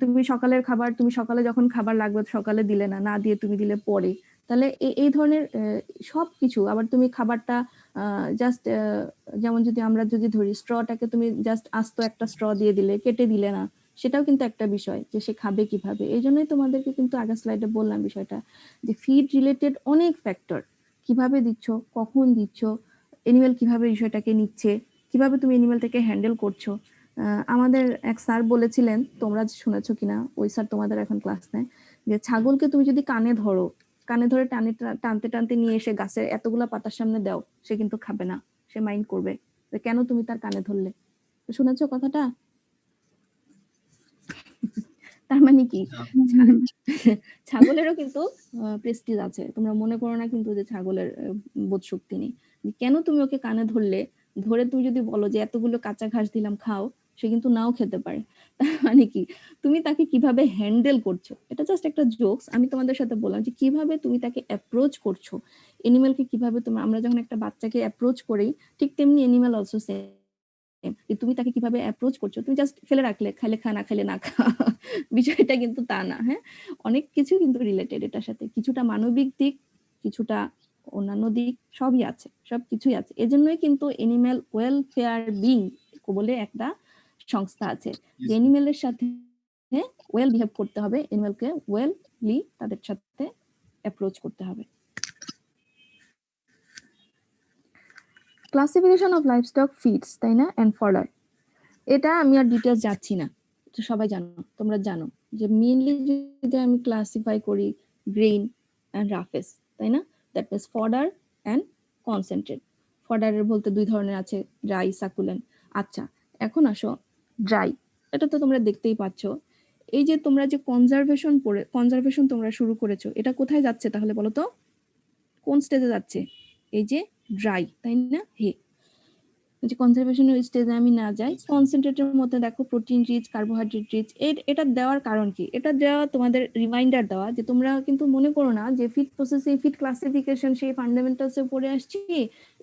B: তুমি সকালের খাবার, তুমি সকালে যখন খাবার লাগবে সকালে দিলে না দিয়ে তুমি দিলে পরে, তাহলে এই ধরনের সবকিছু। আবার তুমি খাবারটা জাস্ট যেমন আমরা যদি ধরি স্ট্রটাকে তুমি জাস্ট আস্ত একটা স্ট্র দিয়ে দিলে, কেটে দিলে না, সেটাও কিন্তু একটা বিষয় যে সে খাবে কিভাবে। এই জন্যই তোমাদেরকে কিন্তু আগের স্লাইডে বললাম বিষয়টা, যে ফিড রিলেটেড অনেক ফ্যাক্টর, কিভাবে দিচ্ছ, কখন দিচ্ছ, এনিমেল কিভাবে বিষয়টাকে নিচ্ছে, কিভাবে তুমি এনিমেলটাকে হ্যান্ডেল করছো। আমাদের এক স্যার বলেছিলেন, তোমরা শুনেছো কিনা, ওই স্যার তোমাদের এখন ক্লাস নেয়, যে ছাগলকে তুমি যদি কানে ধরে টানতে টানতে নিয়ে এসে গাছের এতগুলা পাতার সামনে দাও, সে কিন্তু খাবে না, সে মাইন্ড করবে যে কেন তুমি তার কানে ধরলে। শুনেছো কথাটা? তার মানে কি, ছাগলেরও কিন্তু প্রেস্টিজ আছে। তোমরা মনে করো না কিন্তু যে ছাগলের বোধ শক্তি নেই। কেন তুমি ওকে কানে ধরে তুমি যদি বলো যে এতগুলো কাঁচা ঘাস দিলাম খাও, সে কিন্তু নাও খেতে পারে। তার মানে কি, তুমি তাকে কিভাবে হ্যান্ডেল করছো, এটা জাস্ট একটা জোকস। আমি তোমাদের সাথে বললাম যে কিভাবে তুমি তাকে অ্যাপ্রোচ করছো, এনিমেলকে কিভাবে আমরা যখন একটা বাচ্চাকে অ্যাপ্রোচ করি, ঠিক তেমনি এনিমেল অলসো সেম। তুমি তাকে কিভাবে অ্যাপ্রোচ করছো, তুমি জাস্ট ফেলে রাখলে, খাইলে খা না খাইলে না খা, বিষয়টা কিন্তু তা না। হ্যাঁ, অনেক কিছু কিন্তু রিলেটেড এটার সাথে, কিছুটা মানবিক দিক, কিছুটা অন্যান্য দিক, সবই আছে, সবকিছুই আছে। এজন্যই কিন্তু এনিম্যাল ওয়েলফেয়ার বিং বলে একটা সংস্থা আছে, যে এনিমেলের সাথে ওয়েল বিহেভ করতে হবে, এনিমেলকে ওয়েললি তাদের সাথে অ্যাপ্রোচ করতে হবে। ক্লাসিফিকেশন অফ লাইভস্টক ফিডস, তাই না, এন্ড ফডার, এটা আমি আর ডিটেলস যাচ্ছি না, তো সবাই জানো, তোমরা জানো যে মেইনলি যদি আমি ক্লাসিফাই করি গ্রেইন এন্ড রাফেস, তাই না, that means fodder and concentrate. ফডারের বলতে দুই ধরনের আছে, ড্রাই, সাকুলেন্ট। আচ্ছা, এখন আসো ড্রাই, এটা তো তোমরা দেখতেই পাচ্ছ। এই যে তোমরা যে কনজারভেশন তোমরা শুরু করেছো, এটা কোথায় যাচ্ছে তাহলে বলো তো, কোন স্টেজে যাচ্ছে? এই যে ড্রাই, তাই না? যে কনজারভেশনের স্টেজে আমি না যাই, কনসেন্ট্রেটের মধ্যে দেখো প্রোটিন রিচ, কার্বোহাইড্রেট রিচ। এটা দেওয়ার কারণ কি? এটা দেওয়া তোমাদের রিমাইন্ডার দেওয়া, যে তোমরা কিন্তু মনে করো না যে ফিড প্রসেসিং, ফিড ক্লাসিফিকেশন সেই ফান্ডামেন্টালসে পড়ে আসছি,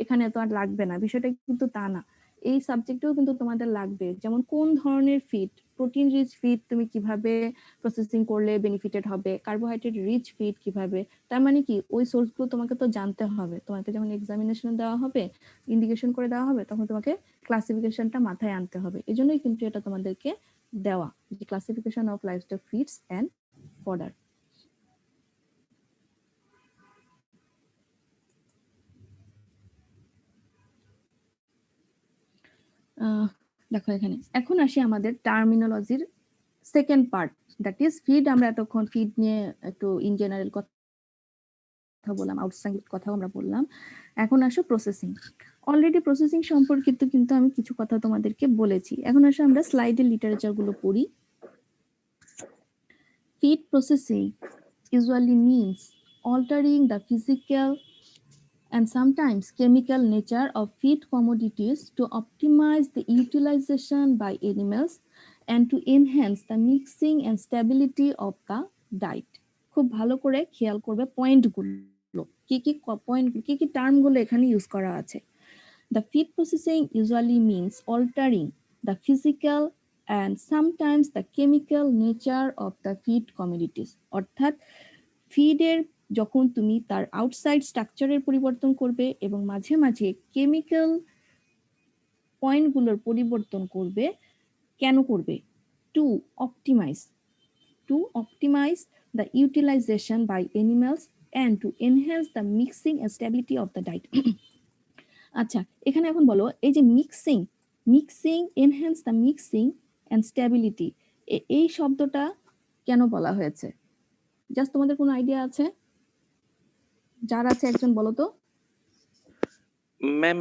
B: এখানে তো আর লাগবে না, বিষয়টা কিন্তু তা না। এই সাবজেক্টেও কিন্তু তোমাদের লাগবে, যেমন কোন ধরনের ফিড, প্রোটিন রিচ ফিড তুমি কিভাবে প্রসেসিং করলে বেনিফিটেড হবে, কার্বোহাইড্রেট রিচ ফিড কিভাবে। তার মানে কি, ওই সোর্সগুলো তোমাকে তো জানতে হবে। তোমাকে যখন এক্সামিনেশন দেওয়া হবে, ইন্ডিকেশন করে দেওয়া হবে, তখন তোমাকে ক্লাসিফিকেশনটা মাথায় আনতে হবে। এজন্যই কিন্তু এটা তোমাদেরকে দেওয়া, যে classification of livestock feeds and fodder. দেখো এখানে, এখন আসি আমাদের টার্মিনোলজির second part, that is feed. আমরা এতক্ষণ ফিড নিয়ে একটু ইন জেনারেল কথা বললাম, আউটসাইড কথাও আমরা বললাম। এখন আসো প্রসেসিং। অলরেডি প্রসেসিং সম্পর্কিত কিন্তু আমি কিছু কথা তোমাদেরকে বলেছি। এখন আসো আমরা স্লাইডের লিটারেচার গুলো পড়ি। Feed processing usually means altering the physical and sometimes chemical nature of feed commodities to optimize the utilization by animals and to enhance the mixing and stability of the diet. খুব ভালো করে খেয়াল করবে পয়েন্টগুলো, কি কি টার্মগুলো এখানে ইউজ করা আছে। The feed processing usually means altering the physical and sometimes the chemical nature of the feed commodities. অর্থাৎ ফিডের যখন তুমি তার আউটসাইড স্ট্রাকচারের পরিবর্তন করবে এবং মাঝে মাঝে কেমিক্যাল পয়েন্টগুলোর পরিবর্তন করবে, কেন করবে? To optimize the utilization by animals and to enhance the mixing and stability of the diet. আচ্ছা, এখানে এখন বলো এই যে mixing enhance the mixing and stability, এই শব্দটা কেন বলা হয়েছে? জাস্ট তোমাদের কোনো আইডিয়া আছে? যার আছে একজন বলো তো।
H: ম্যাম,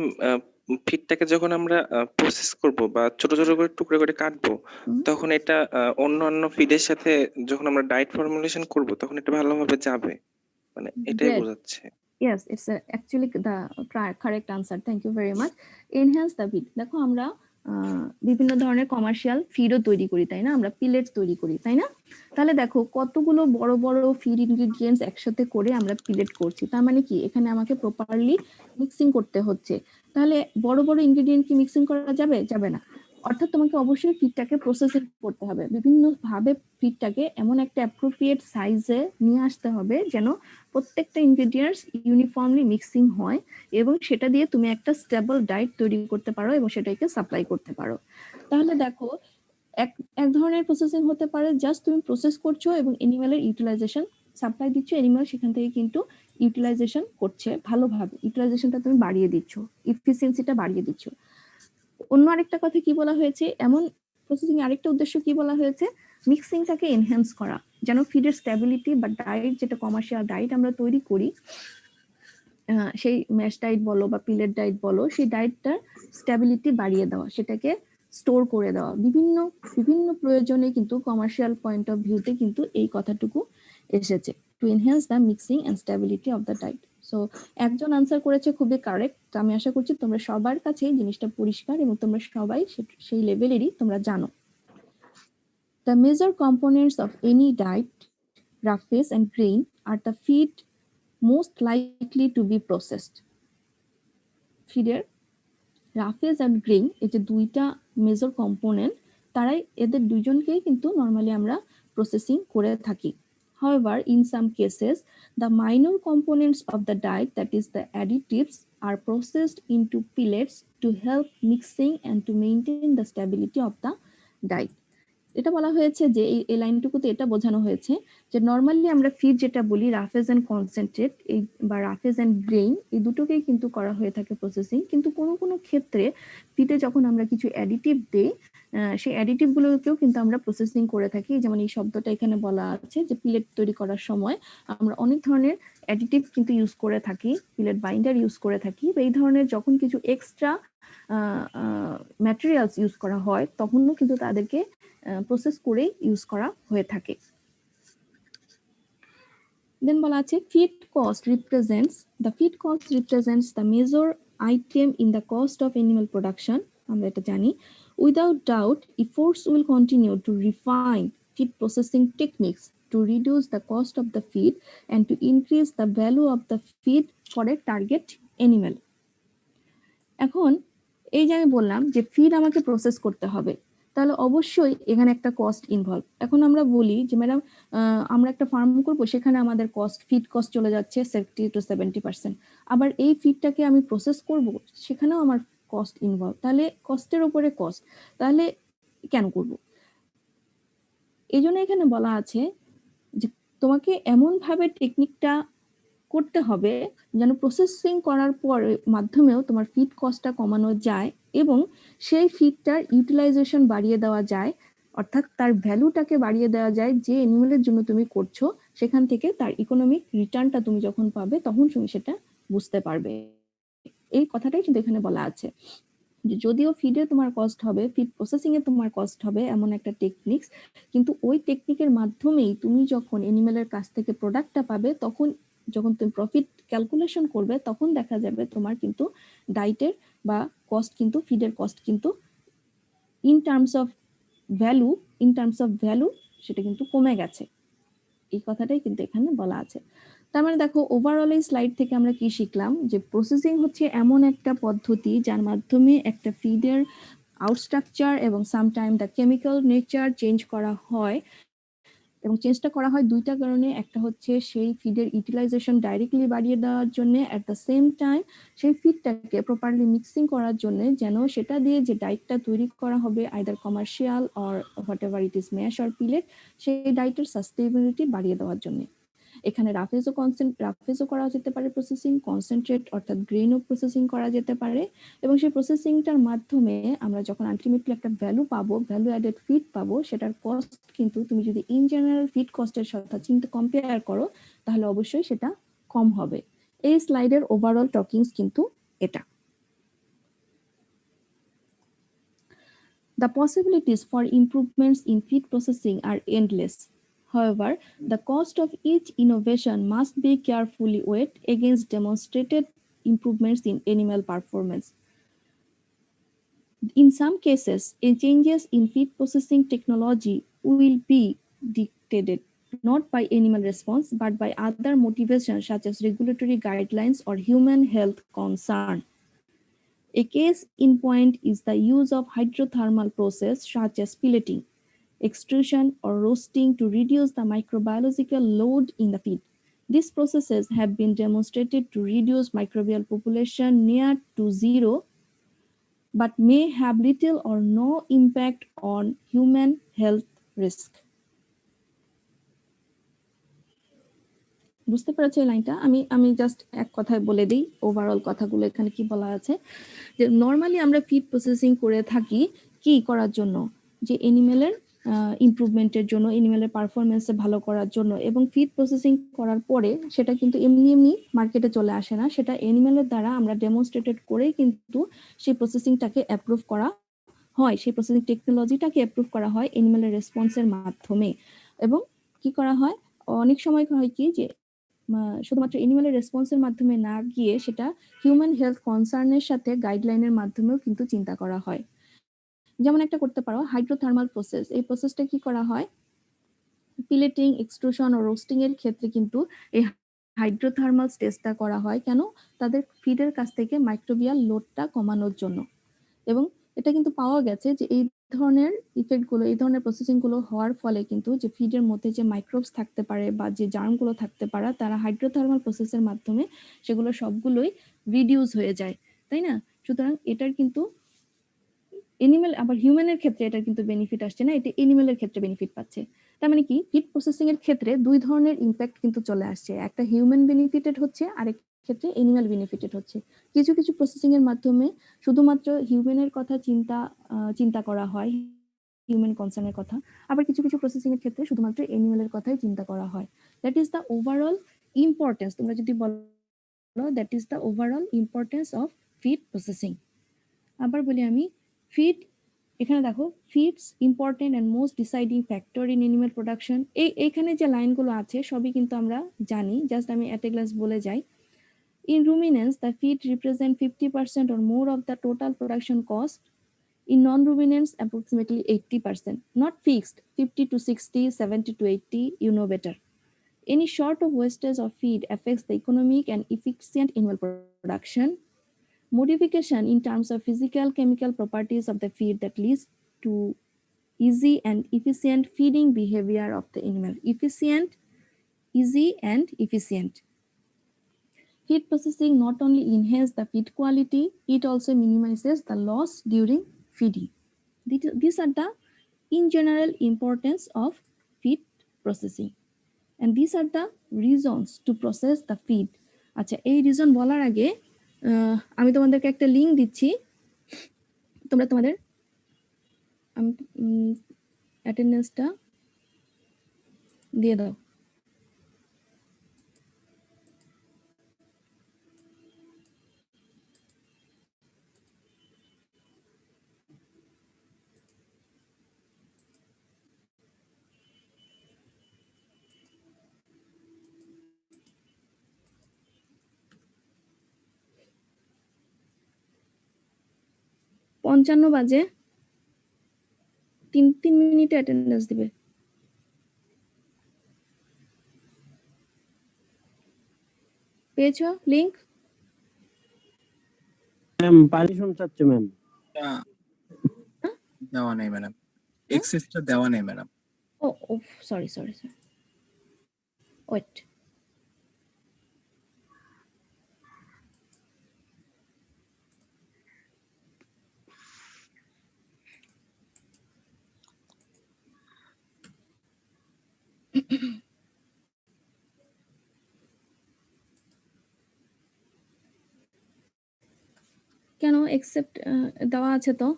H: ফিডটাকে যখন আমরা প্রসেস করব বা ছোট ছোট করে টুকরো করে কাটবো,
B: হুম।
H: তখন এটা অন্যান্য ফিডের সাথে যখন আমরা ডায়েট ফর্মুলেশন করব তখন এটা ভালোভাবে যাবে, মানে এটাই
B: Great.
H: বোঝাচ্ছে।
B: Yes, it's actually the correct answer. Thank you very much. Enhance the feed. দেখো আমরা বিভিন্ন ধরনের কমার্শিয়াল ফিডও তৈরি করি, তাই না? আমরা পিলেট তৈরি করি, তাই না? তাহলে দেখো কতগুলো বড় বড় ফিড ইনগ্রিডিয়েন্টস একসাথে করে আমরা পিলেট করছি। তার মানে কি এখানে আমাকে প্রপারলি মিক্সিং করতে হচ্ছে। তাহলে বড় বড় ইনগ্রিডিয়েন্ট কি মিক্সিং করা যাবে? যাবে না। অর্থাৎ তোমাকে অবশ্যই ফিডটাকে প্রসেসিং করতে হবে, বিভিন্ন ভাবে ফিডটাকে এমন একটা অ্যাপ্রোপ্রিয়েট সাইজে নিয়ে আসতে হবে যেন প্রত্যেকটা ইনগ্রেডিয়েন্টস ইউনিফর্মলি মিক্সিং হয় এবং সেটা দিয়ে তুমি একটা স্টেবল ডায়েট তৈরি করতে পারো এবং সেটাকে সাপ্লাই করতে পারো। তাহলে দেখো এক ধরনের প্রসেসিং হতে পারে জাস্ট তুমি প্রসেস করছো এবং অ্যানিমালের ইউটিলাইজেশন সাপ্লাই দিচ্ছ, অ্যানিমাল সেখান থেকে কিন্তু ইউটিলাইজেশন করছে ভালোভাবে, ইউটিলাইজেশনটা তুমি বাড়িয়ে দিচ্ছ, ইফিসিয়েন্সিটা বাড়িয়ে দিচ্ছ। অন্য আরেকটা কথা কি বলা হয়েছে, এমন প্রসেসিং আরেকটা উদ্দেশ্য কি বলা হয়েছে, মিক্সিংটাকে এনহ্যান্স করা, যেন ফিডের স্ট্যাবিলিটি বা ডায়েট যেটা কমার্শিয়াল ডায়েট আমরা তৈরি করি, সেই ম্যাশ ডায়েট বলো বা পিলেট ডায়েট বলো, সেই ডায়েটটার স্ট্যাবিলিটি বাড়িয়ে দেওয়া, সেটাকে স্টোর করে দেওয়া, বিভিন্ন বিভিন্ন প্রয়োজনে কিন্তু কমার্শিয়াল পয়েন্ট অফ ভিউতে কিন্তু এই কথাটুকু এসেছে, to enhance the mixing and stability of the diet. So একজন আনসার করেছে খুবই কারেক্ট। আমি আশা করছি তোমরা সবার কাছে জিনিসটা পরিষ্কার এবং তোমরা সবাই সেই লেভেলেরই তোমরা জানো। The major components of any diet, roughage and grain, are the feed most likely to be processed. ফিডের রাফেজ অ্যান্ড গ্রেইন, এই যে দুইটা মেজর কম্পোনেন্ট, তারাই এদের দুইজনকেই কিন্তু নর্মালি আমরা প্রসেসিং করে থাকি। However, in some cases, the minor components of the diet, that is the additives, are processed into pellets to help mixing and to maintain the stability of the diet. এটা বলা হয়েছে যে এই লাইনটুকুতে এটা বোঝানো হয়েছে যে নর্মালি আমরা ফিড যেটা বলি রাফেজ এন্ড কনসেন্ট্রেট এই বা রাফেজ এন্ড গ্রেইন, এই দুটোকেই কিন্তু করা হয়ে থাকে প্রসেসিং, কিন্তু কোনো কোনো ক্ষেত্রে ফিডে যখন আমরা কিছু অ্যাডিটিভ দেই সেই অ্যাডিটিভ গুলোকেও কিন্তু আমরা প্রসেসিং করে থাকি। যেমন এই শব্দটা এখানে বলা আছে যে পিলেট তৈরি করার সময় আমরা অনেক ধরনের অ্যাডিটিভ কিন্তু ইউজ করে থাকি, পিলেট বাইন্ডার ইউজ করে থাকি, বা এই ধরনের যখন কিছু এক্সট্রা ম্যাটেরিয়ালস ইউজ করা হয় তখনও কিন্তু তাদেরকে প্রসেস করে ইউজ করা হয়ে থাকে। দেন বলা আছে feed cost represents the major item in the cost of animal production. আমরা এটা জানি। Without doubt efforts will continue to refine feed processing techniques to reduce the cost of the feed and to increase the value of the feed for a target animal. এখন এই যে আমি বললাম যে feed আমাকে প্রসেস করতে হবে, তাহলে অবশ্যই এখানে একটা কস্ট ইনভলভ। এখন আমরা বলি যে ম্যাডাম আমরা একটা ফার্ম করব, সেখানে আমাদের ফিড কস্ট চলে যাচ্ছে 60 to 70%, আবার এই ফিডটাকে আমি প্রসেস করব সেখানেও আমার কস্ট ইনভলভ, তাহলে কস্টের উপরে কস্ট, তাহলে কেন করব? এই জন্য এখানে বলা আছে যে তোমাকে এমন ভাবে টেকনিকটা করতে হবে যেন প্রসেসিং করার পর মাধ্যমেও তোমার ফিড কস্টটা কমানো যায় এবং সেই ফিডটার ইউটিলাইজেশন বাড়িয়ে দেওয়া যায়, অর্থাৎ তার ভ্যালুটাকে বাড়িয়ে দেওয়া যায়, যে অ্যানিমেলের জন্য তুমি করছো সেখান থেকে তার ইকোনমিক রিটার্নটা তুমি যখন পাবে তখন তুমি সেটা বুঝতে পারবে। এই কথাটাই কিন্তু এখানে বলা আছে যে যদিও ফিডে তোমার কস্ট হবে, ফিড প্রসেসিং এ তোমার কস্ট হবে এমন একটা টেকনিক্স, কিন্তু ওই টেকনিকের মাধ্যমেই তুমি যখন অ্যানিমেলের কাছ থেকে প্রোডাক্টটা পাবে তখন যখন তুমি প্রফিট ক্যালকুলেশন করবে তখন দেখা যাবে তোমার কিন্তু ডায়েটের বা কস্ট কিন্তু ফিডের কস্ট কিন্তু ইন টার্মস অফ ভ্যালু সেটা কিন্তু কমে গেছে। এই কথাটাই কিন্তু এখানে বলা আছে। তার মানে দেখো ওভারঅল এই স্লাইড থেকে আমরা কি শিখলাম, যে প্রসেসিং হচ্ছে এমন একটা পদ্ধতি যার মাধ্যমে একটা ফিডের আউটস্ট্রাকচার এবং sometime the chemical nature change করা হয়, এবং চেঞ্জটা করা হয় দুইটা কারণে। একটা হচ্ছে সেই ফিডের ইউটিলাইজেশন ডাইরেক্টলি বাড়িয়ে দেওয়ার জন্য, অ্যাট দ্য সেম টাইম সেই ফিডটাকে প্রপারলি মিক্সিং করার জন্য, যেন সেটা দিয়ে যে ডায়েটটা তৈরি করা হবে either commercial or what ever it is mash or pellet, সেই ডায়েটের সাস্টেইনেবিলিটি বাড়িয়ে দেওয়ার জন্য। এখানে রাফেজও করা যেতে পারে প্রসেসিং, কনসেন্ট্রেট অর্থাৎ গ্রেনও প্রসেসিং করা যেতে পারে, এবং সেই প্রসেসিংটার মাধ্যমে আমরা যখন আলটিমেটলি একটা ভ্যালু পাবো, ভ্যালু অ্যাডেড ফিড পাবো, সেটার কস্ট কিন্তু তুমি যদি ইন জেনারেল ফিড কস্টের সাথে কম্পেয়ার করো তাহলে অবশ্যই সেটা কম হবে। এই স্লাইডের ওভারঅল টকিংস কিন্তু এটা। The possibilities for improvements in feed processing are endless. However, the cost of each innovation must be carefully weighed against demonstrated improvements in animal performance. In some cases, changes in feed processing technology will be dictated not by animal response but by other motivations such as regulatory guidelines or human health concern. A case in point is the use of hydrothermal process such as pelleting, extrusion, or roasting to reduce the microbiological load in the feed. These processes have been demonstrated to reduce microbial population near to zero, but may have little or no impact on human health risk. বুঝতে পেরেছো এই লাইনটা? আমি just এক কথায় বলে দিই overall কথাগুলো এখানে কি বলা আছে। যে নর্মালি আমরা ফিড প্রসেসিং করে থাকি কি করার জন্য, যে এনিমেলের ইমপ্রুভমেন্টের জন্য, এনিমেলের পারফরমেন্সে ভালো করার জন্য, এবং ফিড প্রসেসিং করার পরে সেটা কিন্তু এমনি এমনি মার্কেটে চলে আসে না, সেটা এনিমেলের দ্বারা আমরা ডেমনস্ট্রেটেড করেই কিন্তু সেই প্রসেসিংটাকে অ্যাপ্রুভ করা হয়, সেই প্রসেসিং টেকনোলজিটাকে অ্যাপ্রুভ করা হয় এনিমেলের রেসপন্সের মাধ্যমে। এবং কি করা হয়, অনেক সময় হয় কি যে শুধুমাত্র এনিমেলের রেসপন্সের মাধ্যমে না গিয়ে সেটা হিউম্যান হেলথ কনসার্নের সাথে গাইডলাইনের মাধ্যমেও কিন্তু চিন্তা করা হয়। যেমন একটা করতে পারো হাইড্রোথার্মাল প্রসেস। এই প্রসেসটা কি করা হয়, পিলেটিং, এক্সট্রুশন ও রোস্টিং এর ক্ষেত্রে কিন্তু এই হাইড্রোথার্মাল স্টেজটা করা হয়। কেন? তাদের ফিডের কাছ থেকে মাইক্রোবিয়াল লোডটা কমানোর জন্য। এবং এটা কিন্তু পাওয়া গেছে যে এই ধরনের ইফেক্টগুলো, এই ধরনের প্রসেসিং গুলো হওয়ার ফলে কিন্তু যে ফিডের মধ্যে যে মাইক্রোবস থাকতে পারে বা যে জার্মগুলো থাকতে পারে, তারা হাইড্রোথার্মাল প্রসেসের মাধ্যমে সেগুলো সবগুলোই রিডিউস হয়ে যায়, তাই না? সুতরাং এটার কিন্তু এনিমেল, আবার হিউম্যানের ক্ষেত্রে এটার কিন্তু বেনিফিট আসছে না, এটা এনিমেলের ক্ষেত্রে বেনিফিট পাচ্ছে। তার মানে কি, ফিড প্রসেসিং এর ক্ষেত্রে দুই ধরনের ইম্প্যাক্ট কিন্তু চলে আসছে, একটা হিউম্যান বেনিফিটেড হচ্ছে, আরেক ক্ষেত্রে এনিম্যাল বেনিফিটেড হচ্ছে। কিছু কিছু প্রসেসিং এর মাধ্যমে শুধুমাত্র হিউম্যানের কথা চিন্তা করা হয়, হিউম্যান কনসার্নের কথা, আবার কিছু কিছু প্রসেসিং এর ক্ষেত্রে শুধুমাত্র এনিম্যালের কথাই চিন্তা করা হয়। That is the overall importance, তোমরা যদি বলো that is the overall importance of feed processing. আবার বলি আমি, ফিড, এখানে দেখো, feeds important and most deciding factor in animal production. এইখানে যে লাইনগুলো আছে সবই কিন্তু আমরা জানি, জাস্ট আমি অ্যাট এ গ্লাস বলে যাই। In ruminants, the feed represent 50% or more of the total production cost. In non-ruminants, approximately 80%. Not fixed, 50 to 60, 70 to 80, you know better. Any short of wastage of feed affects the economic and efficient animal production. Modification in terms of physical chemical properties of the feed that leads to easy and efficient feeding behavior of the animal. Efficient, easy and efficient. Feed processing not only enhances the feed quality, it also minimizes the loss during feeding. These are the in general importance of feed processing, and these are the reasons to process the feed. আচ্ছা, এই reason বলার আগে আমি তোমাদেরকে একটা link দিচ্ছি, তোমরা তোমাদের অ্যাটেন্ডেন্সটা দিয়ে দাও। পঞ্চান্ন বাজে, 3 মিনিটে অ্যাটেন্ডেন্স দিবে। পেয়েছো লিংক?
F: ম্যাম পারমিশন চাচ্ছি ম্যাম।
A: দেওয়া নেই ম্যাডাম, এক্সেসটা দেওয়া নেই ম্যাডাম।
B: ও সরি, ওয়েট। এক্সেপ্ট দেওয়া আছে তো।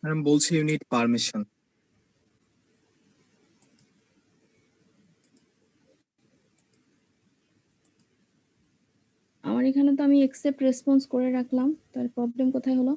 A: ম্যাডাম বলছে ইউ নিড পারমিশন।
B: আমার এখানে তো আমি এক্সেপ্ট রেসপন্স করে রাখলাম, তার প্রবলেম কোথায় হলো?